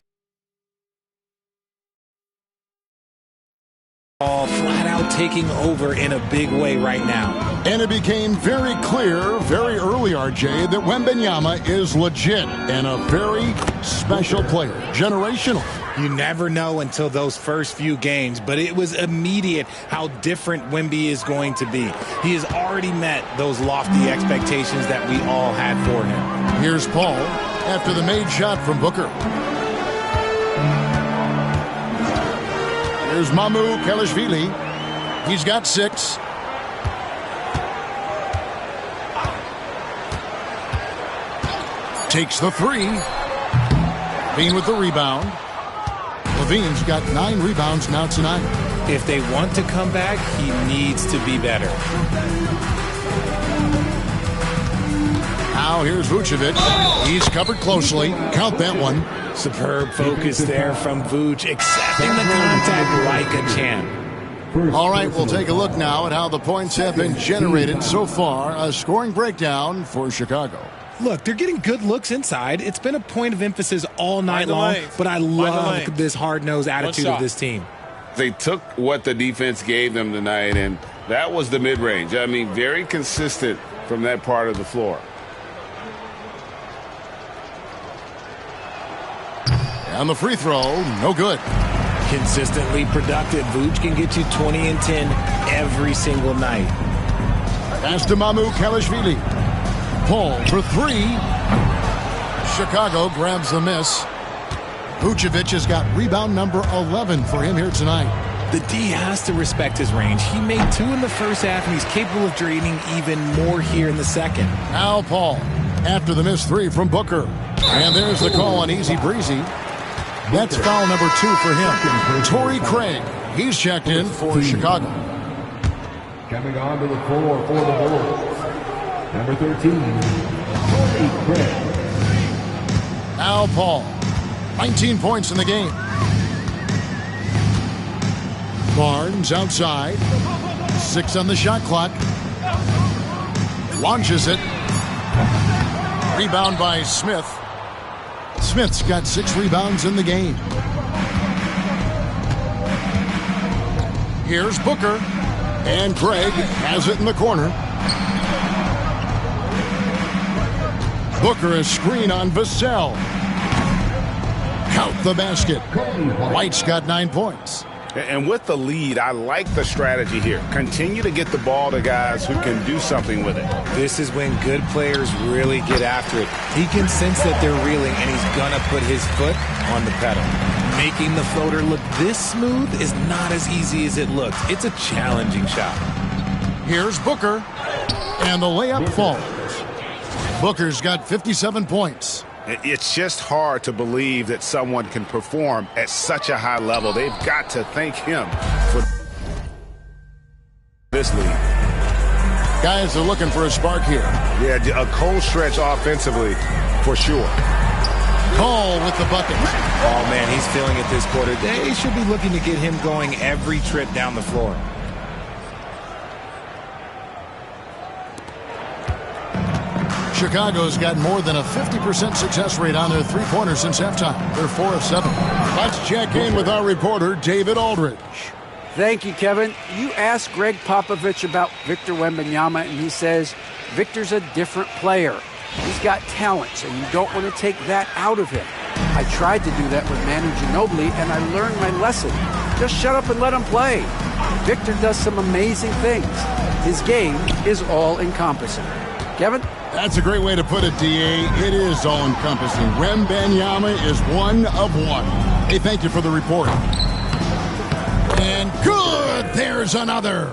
[SPEAKER 9] ball flat out taking over in a big way right now.
[SPEAKER 7] And it became very clear very early, RJ, that Wembanyama is legit and a very special player. Generational.
[SPEAKER 9] You never know until those first few games, but it was immediate how different Wemby is going to be. He has already met those lofty expectations that we all had for him.
[SPEAKER 7] Here's Paul after the made shot from Booker. Here's Mamu Kelishvili. He's got 6. Takes the 3. Levine with the rebound. Levine's got 9 rebounds now tonight.
[SPEAKER 9] If they want to come back, he needs to be better.
[SPEAKER 7] Now here's Vucevic. He's covered closely. Count that one.
[SPEAKER 9] Superb focus there from Vuce, accepting the contact like a champ.
[SPEAKER 7] All right, we'll take a look now at how the points have been generated so far. A scoring breakdown for Chicago.
[SPEAKER 9] Look, they're getting good looks inside. It's been a point of emphasis all night long, but I love this hard-nosed attitude of this team.
[SPEAKER 8] They took what the defense gave them tonight, and that was the mid-range. I mean, very consistent from that part of the floor.
[SPEAKER 7] And the free throw, no good.
[SPEAKER 9] Consistently productive. Vuce can get you 20 and 10 every single night.
[SPEAKER 7] Pass to Mamu Kelishvili. Paul for 3. Chicago grabs the miss. Vucevic has got rebound number 11 for him here tonight.
[SPEAKER 9] The D has to respect his range. He made 2 in the first half, and he's capable of draining even more here in the second.
[SPEAKER 7] Now Paul after the missed 3 from Booker. And there's the call on Easy Breezy. That's foul number 2 for him. Torrey Craig. He's checked in for Chicago.
[SPEAKER 3] Coming on to the floor for the Bulls. Number 13, Torrey Craig.
[SPEAKER 7] Now Paul. 19 points in the game. Barnes outside. 6 on the shot clock. Launches it. Rebound by Smith. Smith's got 6 rebounds in the game. Here's Booker. And Craig has it in the corner. Booker a screen on Vassell. Count the basket. White's got 9 points.
[SPEAKER 8] And with the lead, I like the strategy here. Continue to get the ball to guys who can do something with it.
[SPEAKER 9] This is when good players really get after it. He can sense that they're reeling, and he's going to put his foot on the pedal. Making the floater look this smooth is not as easy as it looks. It's a challenging shot.
[SPEAKER 7] Here's Booker, and the layup falls. Booker's got 57 points.
[SPEAKER 8] It's just hard to believe that someone can perform at such a high level. They've got to thank him for this lead.
[SPEAKER 7] Guys are looking for a spark here.
[SPEAKER 10] Yeah, a cold stretch offensively, for sure.
[SPEAKER 7] Cole with the bucket.
[SPEAKER 9] Oh, man, he's feeling it this quarter. They should be looking to get him going every trip down the floor.
[SPEAKER 7] Chicago's got more than a 50% success rate on their three-pointers since halftime. They're 4 of 7. Let's check in with our reporter, David Aldridge.
[SPEAKER 12] Thank you, Kevin. You asked Greg Popovich about Victor Wembanyama, and he says Victor's a different player. He's got talent, so you don't want to take that out of him. I tried to do that with Manu Ginobili, and I learned my lesson. just shut up and let him play. Victor does some amazing things. His game is all-encompassing. Kevin?
[SPEAKER 7] That's a great way to put it, D.A. It is all-encompassing. Wembanyama is one of one. Hey, thank you for the report. And good! There's another.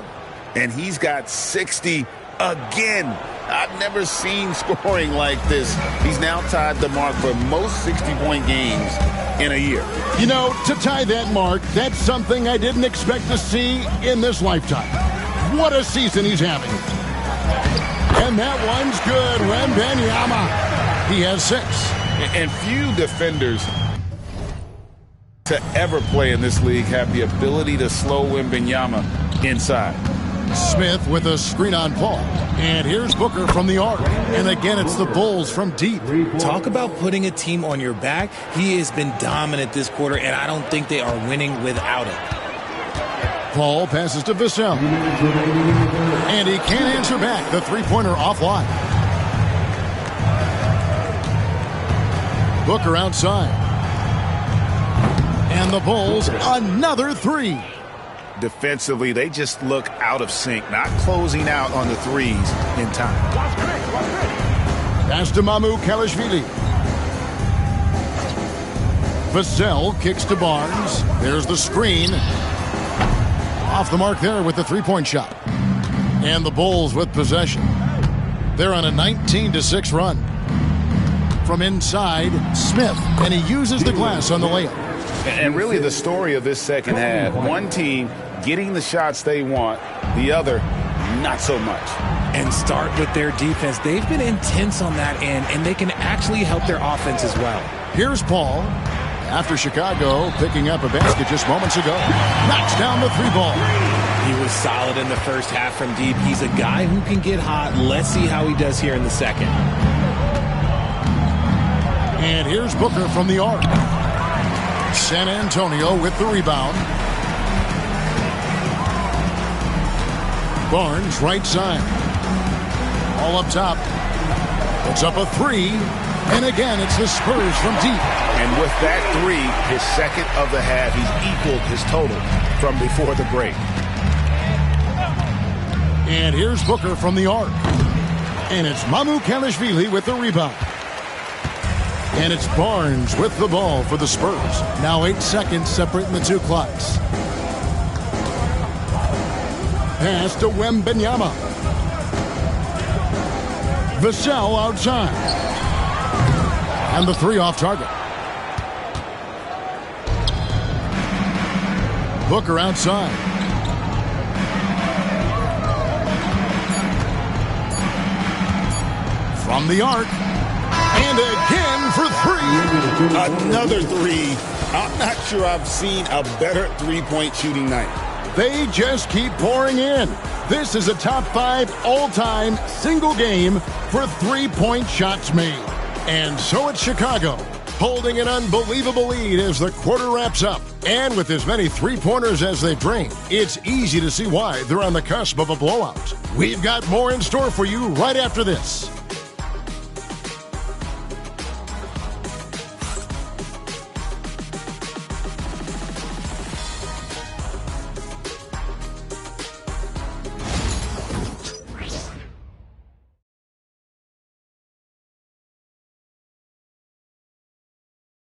[SPEAKER 8] And he's got 60 again. I've never seen scoring like this. He's now tied the mark for most 60-point games in a year.
[SPEAKER 7] You know, to tie that mark, that's something I didn't expect to see in this lifetime. What a season he's having. And that one's good. Wembanyama. He has 6.
[SPEAKER 8] And few defenders to ever play in this league have the ability to slow Wembanyama inside.
[SPEAKER 7] Smith with a screen on Paul. And here's Booker from the arc. And again, it's the Bulls from deep.
[SPEAKER 9] Talk about putting a team on your back. He has been dominant this quarter, and I don't think they are winning without it.
[SPEAKER 7] Paul passes to Vassell. And he can't answer back. The three-pointer offline. Booker outside. And the Bulls, another 3.
[SPEAKER 8] Defensively, they just look out of sync, not closing out on the threes in time.
[SPEAKER 7] Pass to Mamu Kalashvili. Vassell kicks to Barnes. There's the screen. Off the mark there with the three-point shot. And the Bulls with possession. They're on a 19-6 run. From inside, Smith, and he uses the glass on the layup.
[SPEAKER 8] And really the story of this second half, one team getting the shots they want, the other not so much.
[SPEAKER 9] And start with their defense. They've been intense on that end, and they can actually help their offense as well.
[SPEAKER 7] Here's Paul. After Chicago picking up a basket just moments ago. Knocks down the 3-ball.
[SPEAKER 9] He was solid in the first half from deep. He's a guy who can get hot. Let's see how he does here in the second.
[SPEAKER 7] And here's Booker from the arc. San Antonio with the rebound. Barnes right side. All up top. Puts up a 3. And again, it's the Spurs from deep.
[SPEAKER 8] And with that 3, his second of the half, he's equaled his total from before the break.
[SPEAKER 7] And here's Booker from the arc. And it's Mamu Kalashvili with the rebound. And it's Barnes with the ball for the Spurs. Now 8 seconds separating the two clocks. Pass to Wembanyama. Vassell outside. And the 3 off target. Booker outside. From the arc. And again for 3.
[SPEAKER 8] Another 3. I'm not sure I've seen a better three-point shooting night.
[SPEAKER 7] They just keep pouring in. This is a top 5 all-time single game for three-point shots made. And so it's Chicago, holding an unbelievable lead as the quarter wraps up. And with as many three-pointers as they've drained, it's easy to see why they're on the cusp of a blowout. We've got more in store for you right after this.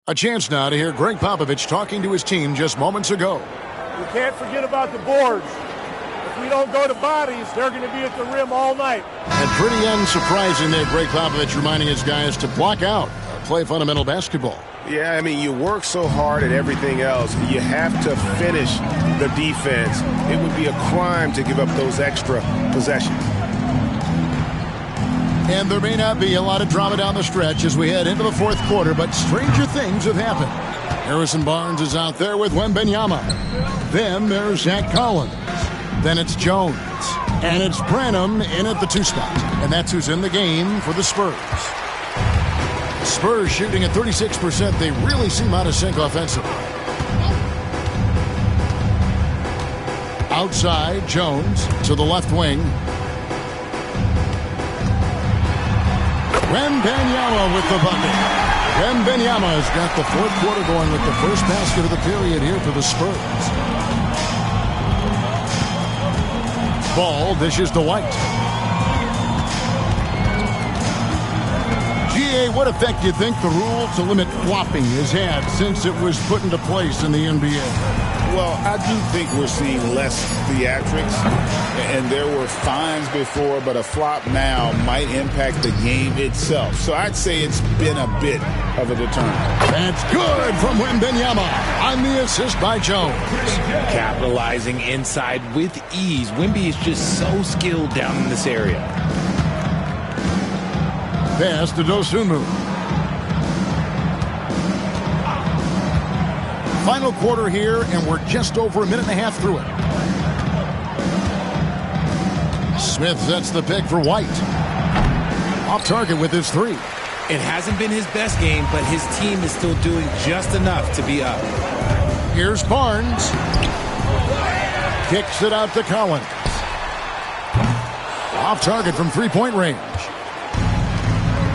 [SPEAKER 7] A chance now to hear Greg Popovich talking to his team just moments ago.
[SPEAKER 15] We can't forget about the boards. If we don't go to bodies, they're going to be at the rim all night.
[SPEAKER 7] And pretty unsurprising there, Greg Popovich reminding his guys to block out, play fundamental basketball.
[SPEAKER 10] Yeah, I mean, you work so hard at everything else. You have to finish the defense. It would be a crime to give up those extra possessions.
[SPEAKER 7] And there may not be a lot of drama down the stretch as we head into the fourth quarter, but stranger things have happened. Harrison Barnes is out there with Wembanyama. Then there's Zach Collins. Then it's Jones. And it's Branham in at the 2 spot. And that's who's in the game for the Spurs. Spurs shooting at 36%. They really seem out of sync offensively. Outside, Jones to the left wing. Wembanyama with the bucket. Wembanyama has got the fourth quarter going with the first basket of the period here for the Spurs. Ball dishes to White. GA, what effect do you think the rule to limit flopping has had since it was put into place in the NBA?
[SPEAKER 8] Well, I do think we're seeing less theatrics, and there were fines before, but a flop now might impact the game itself. So I'd say it's been a bit of a deterrent.
[SPEAKER 7] That's good from Wembanyama on the assist by Jones.
[SPEAKER 9] Capitalizing inside with ease. Wemby is just so skilled down in this area.
[SPEAKER 7] Pass to Dosunmu. Final quarter here, and we're just over a minute and a half through it. Smith sets the pick for White. Off target with his three.
[SPEAKER 9] It hasn't been his best game, but his team is still doing just enough to be up.
[SPEAKER 7] Here's Barnes. Kicks it out to Collins. Off target from three-point range.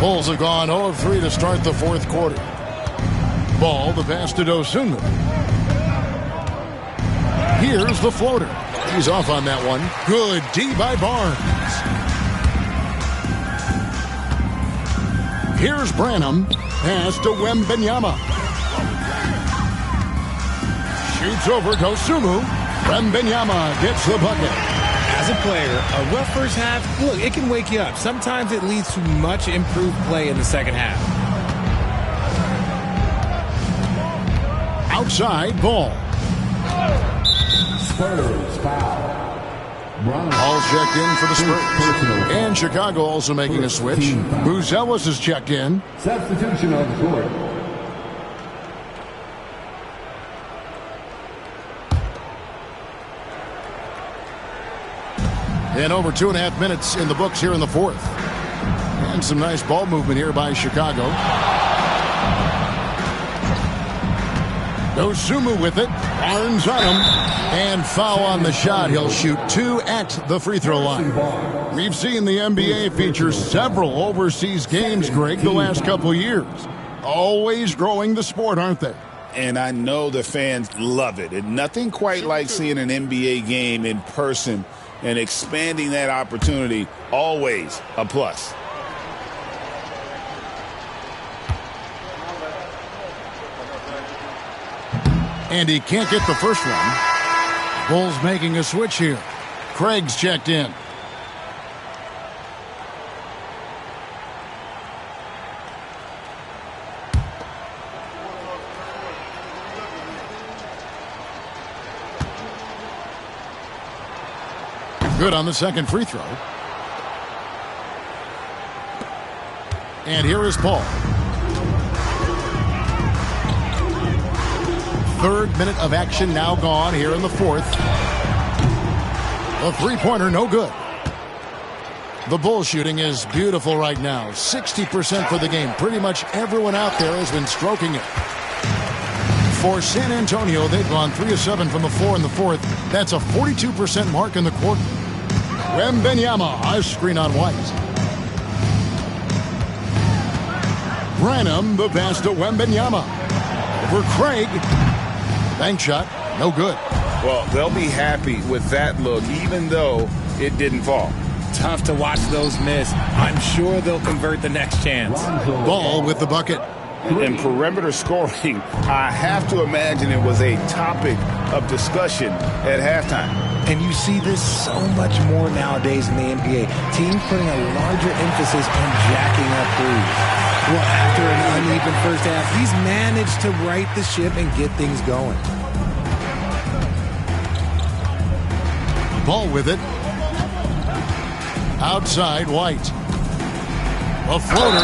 [SPEAKER 7] Bulls have gone 0 of 3 to start the fourth quarter. Ball, the pass to Dosunmu. Here's the floater. He's off on that one. Good D by Barnes. Here's Branham. Pass to Wembanyama. Shoots over Dosunmu. Wembanyama gets the bucket.
[SPEAKER 9] As a player, a rough first half, look, it can wake you up. Sometimes it leads to much improved play in the second half.
[SPEAKER 7] Outside ball.
[SPEAKER 3] Spurs foul.
[SPEAKER 7] Ball's checked in for the Spurs. And Chicago also making a switch. Buzelis is checked in.
[SPEAKER 3] Substitution on the court.
[SPEAKER 7] And over 2.5 minutes in the books here in the fourth. And some nice ball movement here by Chicago. Dosunmu with it. Barnes on him. And foul on the shot. He'll shoot 2 at the free throw line. We've seen the NBA feature several overseas games, Greg, the last couple years. Always growing the sport, aren't they?
[SPEAKER 8] And I know the fans love it. And nothing quite like seeing an NBA game in person and expanding that opportunity, always a plus.
[SPEAKER 7] And he can't get the first one. Bulls making a switch here. Craig's checked in. Good on the second free throw. And here is Paul. Third minute of action now gone here in the fourth. A three-pointer, no good. The Bull shooting is beautiful right now. 60% for the game. Pretty much everyone out there has been stroking it. For San Antonio, they've gone 3 of 7 from the floor in the fourth. That's a 42% mark in the quarter. Wembanyama, a screen on White. Branham, the pass to Wembanyama. Over Craig. Bank shot, no good.
[SPEAKER 10] Well, they'll be happy with that look, even though it didn't fall.
[SPEAKER 9] Tough to watch those miss. I'm sure they'll convert the next chance.
[SPEAKER 7] Ball with the bucket.
[SPEAKER 10] And perimeter scoring, I have to imagine it was a topic of discussion at halftime.
[SPEAKER 9] And you see this so much more nowadays in the NBA. Teams putting a larger emphasis on jacking up threes. Well, after an uneven first half, he's managed to right the ship and get things going.
[SPEAKER 7] Ball with it. Outside, White. A floater.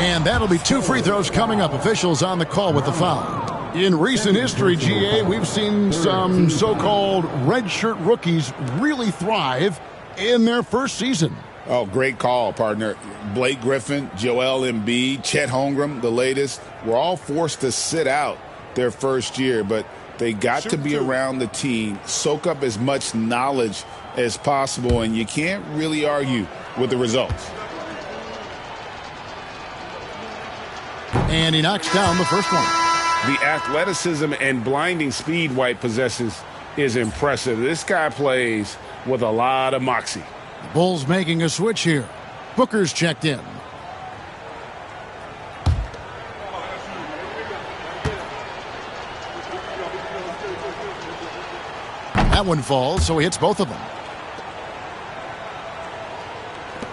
[SPEAKER 7] And that'll be 2 free throws coming up. Officials on the call with the foul. In recent history, GA, we've seen some so-called redshirt rookies really thrive in their first season.
[SPEAKER 8] Oh, great call, partner. Blake Griffin, Joel Embiid, Chet Holmgren, the latest, were all forced to sit out their first year, but they got to be around the team, soak up as much knowledge as possible, and you can't really argue with the results.
[SPEAKER 7] And he knocks down the first one.
[SPEAKER 10] The athleticism and blinding speed White possesses is impressive. This guy plays with a lot of moxie.
[SPEAKER 7] The Bulls making a switch here. Booker's checked in. That one falls, so he hits both of them.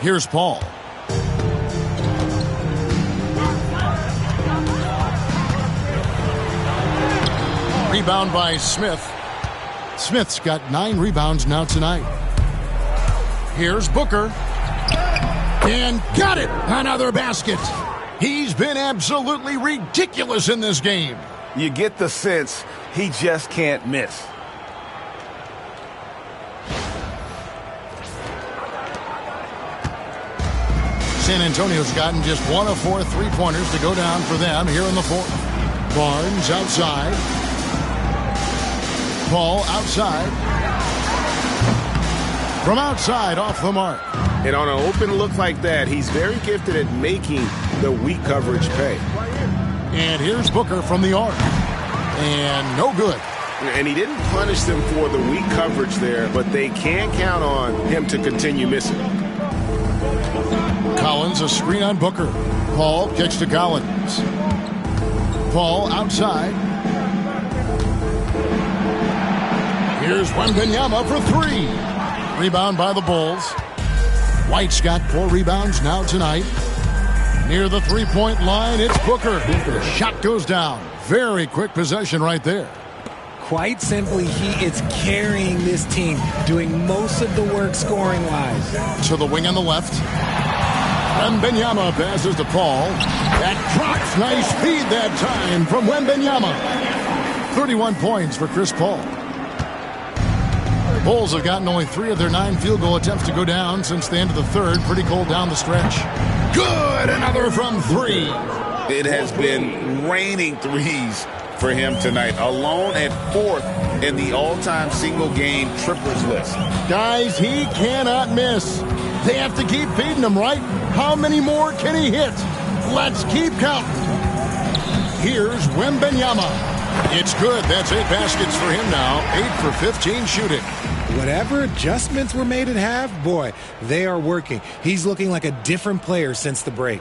[SPEAKER 7] Here's Paul. Rebound by Smith. Smith's got 9 rebounds now tonight. Here's Booker. And got it! Another basket. He's been absolutely ridiculous in this game.
[SPEAKER 10] You get the sense he just can't miss.
[SPEAKER 7] San Antonio's gotten just 1 of 4 3-pointers to go down for them here in the fourth. Barnes outside. Paul outside. From outside, off the mark.
[SPEAKER 10] And on an open look like that, he's very gifted at making the weak coverage pay.
[SPEAKER 7] And here's Booker from the arc. And no good.
[SPEAKER 10] And he didn't punish them for the weak coverage there, but they can count on him to continue missing.
[SPEAKER 7] Collins, a screen on Booker. Paul kicks to Collins. Paul outside. Here's Wembanyama for 3. Rebound by the Bulls. White's got 4 rebounds now tonight. Near the 3-point line, it's Booker. Shot goes down. Very quick possession right there.
[SPEAKER 9] Quite simply, he is carrying this team, doing most of the work scoring-wise.
[SPEAKER 7] To the wing on the left. Wembanyama passes to Paul. That drops. Nice feed that time from Wembanyama. 31 points for Chris Paul. Bulls have gotten only 3 of their 9 field goal attempts to go down since the end of the third. Pretty cold down the stretch. Good! Another from 3.
[SPEAKER 8] It has been raining threes for him tonight. Alone at 4th in the all-time single-game triples list.
[SPEAKER 7] Guys, he cannot miss. They have to keep feeding him, right? How many more can he hit? Let's keep counting. Here's Wembanyama. It's good. That's 8 baskets for him now. 8 for 15 shooting.
[SPEAKER 9] Whatever adjustments were made at half, boy, they are working. He's looking like a different player since the break.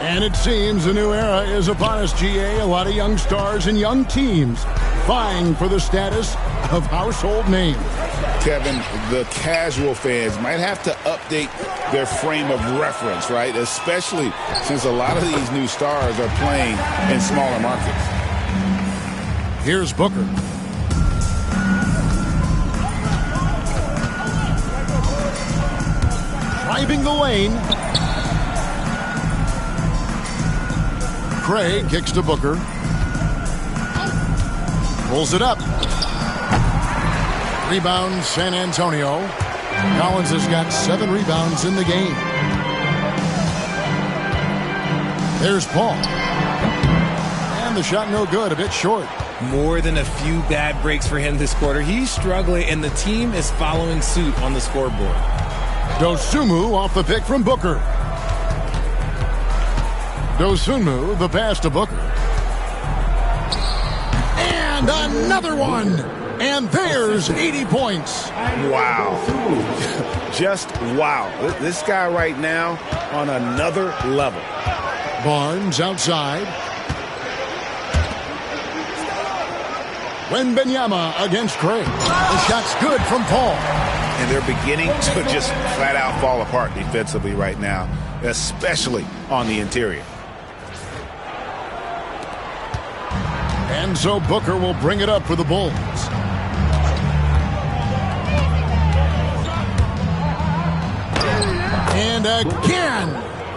[SPEAKER 7] And it seems a new era is upon us, GA. A lot of young stars and young teams vying for the status of household names.
[SPEAKER 8] Kevin, the casual fans might have to update their frame of reference, right? Especially since a lot of these new stars are playing in smaller markets.
[SPEAKER 7] Here's Booker. Driving the lane. Craig kicks to Booker. Pulls it up. Rebound San Antonio. Collins has got 7 rebounds in the game. There's Paul. And the shot no good, a bit short.
[SPEAKER 9] More than a few bad breaks for him this quarter. He's struggling, and the team is following suit on the scoreboard.
[SPEAKER 7] Dosunmu off the pick from Booker. Dosunmu, the pass to Booker. And another one. And there's 80 points.
[SPEAKER 10] Wow. Just wow. This guy right now on another level.
[SPEAKER 7] Barnes outside. Wembanyama against Craig. The shot's good from Paul.
[SPEAKER 8] And they're beginning to just flat out fall apart defensively right now, especially on the interior.
[SPEAKER 7] And so Booker will bring it up for the Bulls. And again.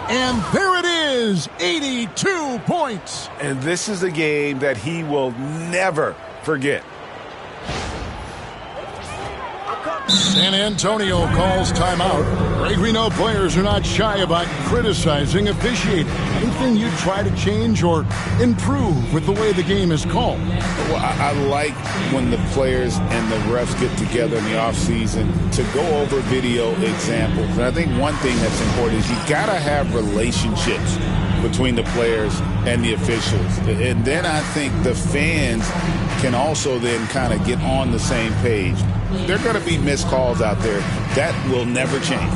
[SPEAKER 7] And there it is. 82 points.
[SPEAKER 10] And this is a game that he will never forget.
[SPEAKER 7] San Antonio calls timeout. Greg, we know players are not shy about criticizing officiating. Anything you try to change or improve with the way the game is called?
[SPEAKER 8] Well, I like when the players and the refs get together in the offseason to go over video examples. And I think one thing that's important is you got to have relationships between the players and the officials. And then I think the fans can also then kind of get on the same page. There are going to be missed calls out there. That will never change.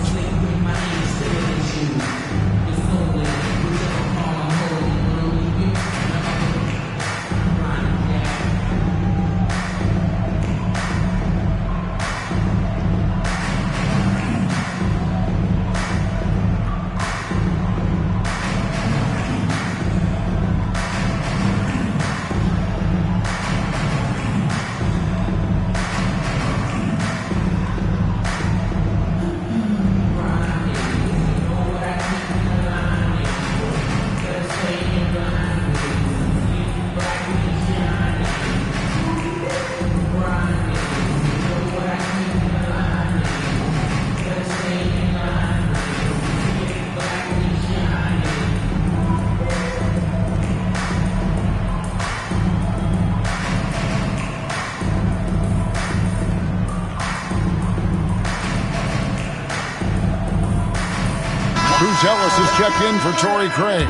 [SPEAKER 7] Bruce Ellis is checked in for Torrey Craig.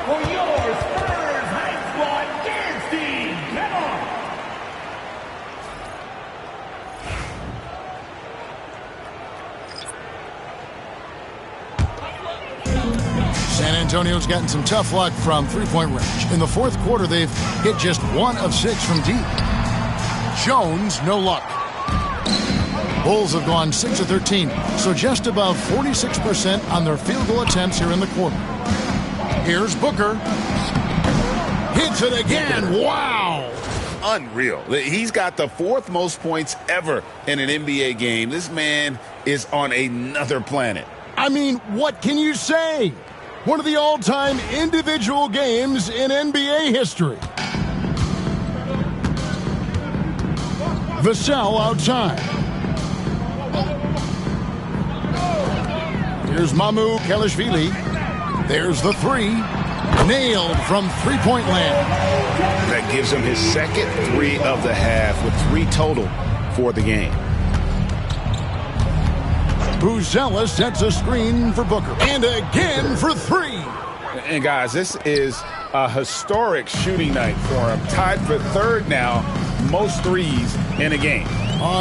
[SPEAKER 3] For your Spurs High Squad dance team, come on!
[SPEAKER 7] San Antonio's gotten some tough luck from three-point range. In the fourth quarter, they've hit just 1 of 6 from deep. Jones, no luck. Bulls have gone 6 of 13, so just above 46% on their field goal attempts here in the quarter. Here's Booker. Hits it again. Wow!
[SPEAKER 8] Unreal. He's got the 4th most points ever in an NBA game. This man is on another planet.
[SPEAKER 7] I mean, what can you say? One of the all-time individual games in NBA history. Vassell outside. Here's Mamu Kelishvili. There's the 3. Nailed from three-point land.
[SPEAKER 8] That gives him his 2nd 3 of the half with 3 total for the game.
[SPEAKER 7] Buzella sets a screen for Booker. And again for 3.
[SPEAKER 8] And guys, this is a historic shooting night for him. Tied for 3rd now, most threes in a game.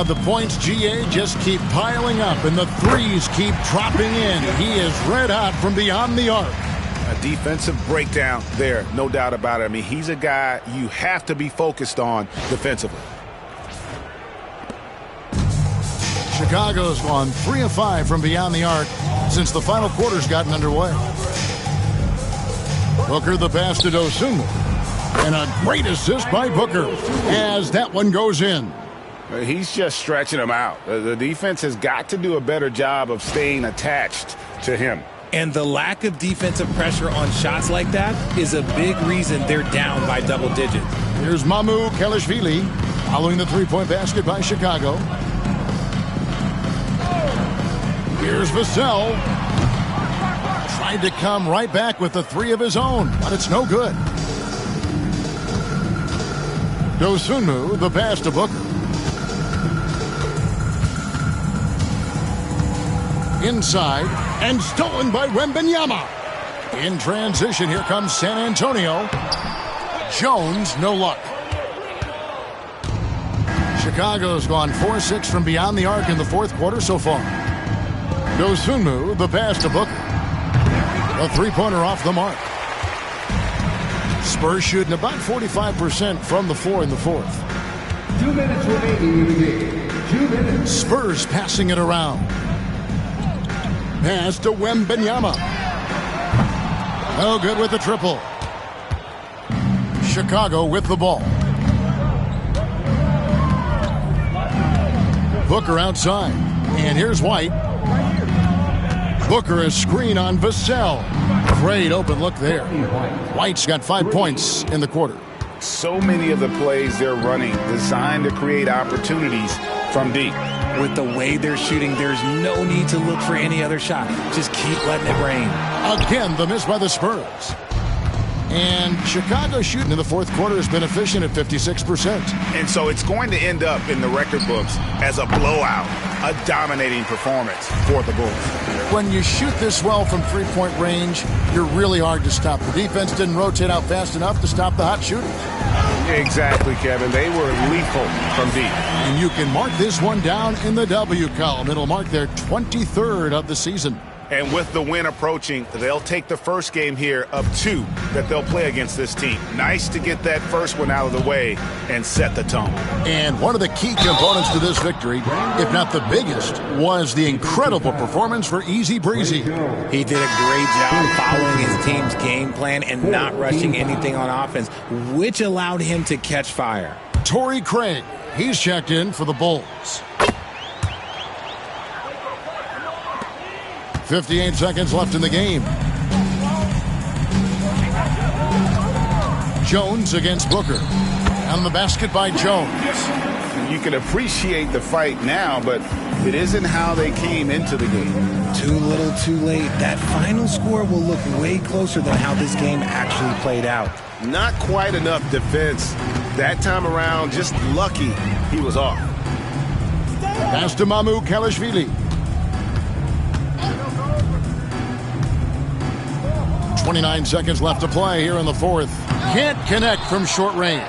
[SPEAKER 7] The points, GA, just keep piling up, and the threes keep dropping in. He is red hot from beyond the arc.
[SPEAKER 8] A defensive breakdown there, no doubt about it. I mean, he's a guy you have to be focused on defensively.
[SPEAKER 7] Chicago's gone 3 of 5 from beyond the arc since the final quarter's gotten underway. Booker the pass to Dosunmu. And a great assist by Booker as that one goes in.
[SPEAKER 8] He's just stretching him out. The defense has got to do a better job of staying attached to him.
[SPEAKER 9] And the lack of defensive pressure on shots like that is a big reason they're down by double digits.
[SPEAKER 7] Here's Mamu Kelishvili following the three-point basket by Chicago. Here's Vassell. Tried to come right back with the 3 of his own, but it's no good. Dosunmu, the pass to Booker. Inside, and stolen by Wembanyama. In transition, here comes San Antonio. Jones, no luck. Chicago's gone 4-6 from beyond the arc in the fourth quarter so far. Dosunmu, the pass to Booker. A three-pointer off the mark. Spurs shooting about 45% from the floor in the fourth.
[SPEAKER 3] 2 minutes remaining in the game. 2 minutes.
[SPEAKER 7] Spurs passing it around. Pass to Wembanyama. No good with the triple. Chicago with the ball. Booker outside. And here's White. Booker a screen on Vassell. Great open look there. White's got 5 points in the quarter.
[SPEAKER 8] So many of the plays they're running designed to create opportunities from deep.
[SPEAKER 9] With the way they're shooting, there's no need to look for any other shot. Just keep letting it rain.
[SPEAKER 7] Again, the miss by the Spurs. And Chicago shooting in the fourth quarter has been efficient at 56%.
[SPEAKER 8] And so it's going to end up in the record books as a blowout, a dominating performance for the Bulls.
[SPEAKER 7] When you shoot this well from three-point range, you're really hard to stop. The defense didn't rotate out fast enough to stop the hot shooting.
[SPEAKER 10] Exactly, Kevin. They were lethal from deep.
[SPEAKER 7] And you can mark this one down in the W column. It'll mark their 23rd of the season.
[SPEAKER 8] And with the win approaching, they'll take the first game here of 2 that they'll play against this team. Nice to get that first one out of the way and set the tone.
[SPEAKER 7] And one of the key components to this victory, if not the biggest, was the incredible performance for Easy Breezy.
[SPEAKER 9] He did a great job following his team's game plan and not rushing anything on offense, which allowed him to catch fire.
[SPEAKER 7] Torrey Craig, he's checked in for the Bulls. 58 seconds left in the game. Jones against Booker. And the basket by Jones.
[SPEAKER 8] You can appreciate the fight now, but it isn't how they came into the game.
[SPEAKER 9] Too little, too late. That final score will look way closer than how this game actually played out.
[SPEAKER 10] Not quite enough defense. That time around, just lucky he was off.
[SPEAKER 7] Pass to Mamu Kalashvili. 29 seconds left to play here in the fourth. Can't connect from short range.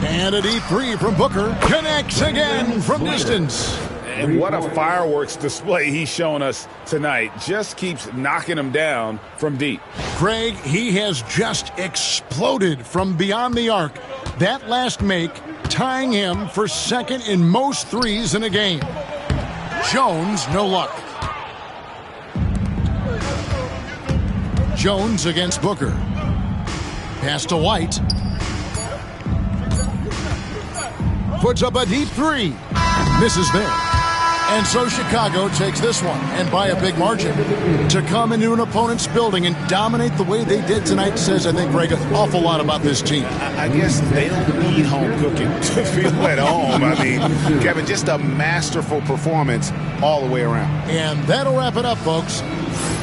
[SPEAKER 7] And a deep three from Booker. Connects again from distance.
[SPEAKER 8] And what a fireworks display he's shown us tonight. Just keeps knocking them down from deep.
[SPEAKER 7] Craig, he has just exploded from beyond the arc. That last make tying him for second in most threes in a game. Jones, no luck. Jones against Booker. Pass to White. Puts up a deep three. Misses there. And so Chicago takes this one, and by a big margin. To come into an opponent's building and dominate the way they did tonight says, I think, Greg, an awful lot about this team.
[SPEAKER 8] I guess they don't need home cooking to feel at home. I mean, Kevin, just a masterful performance all the way around.
[SPEAKER 7] And that'll wrap it up, folks.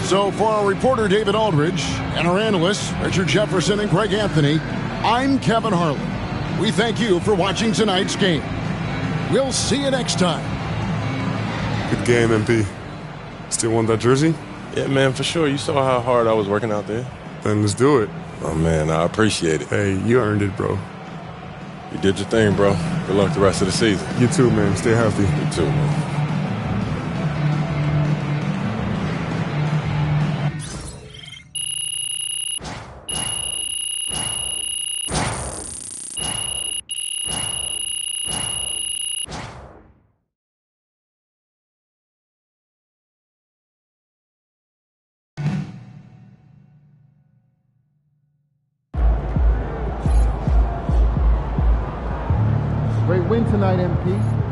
[SPEAKER 7] So for our reporter, David Aldridge, and our analysts, Richard Jefferson and Greg Anthony, I'm Kevin Harlan. We thank you for watching tonight's game. We'll see you next time.
[SPEAKER 6] Good game, MP. Still want that jersey? Yeah, man, for sure. You saw how hard I was working out there. Then let's do it. Oh, man, I appreciate it. Hey, you earned it, bro. You did your thing, bro. Good luck the rest of the season. You too, man. Stay healthy. You too, man.
[SPEAKER 2] Great win tonight, MP.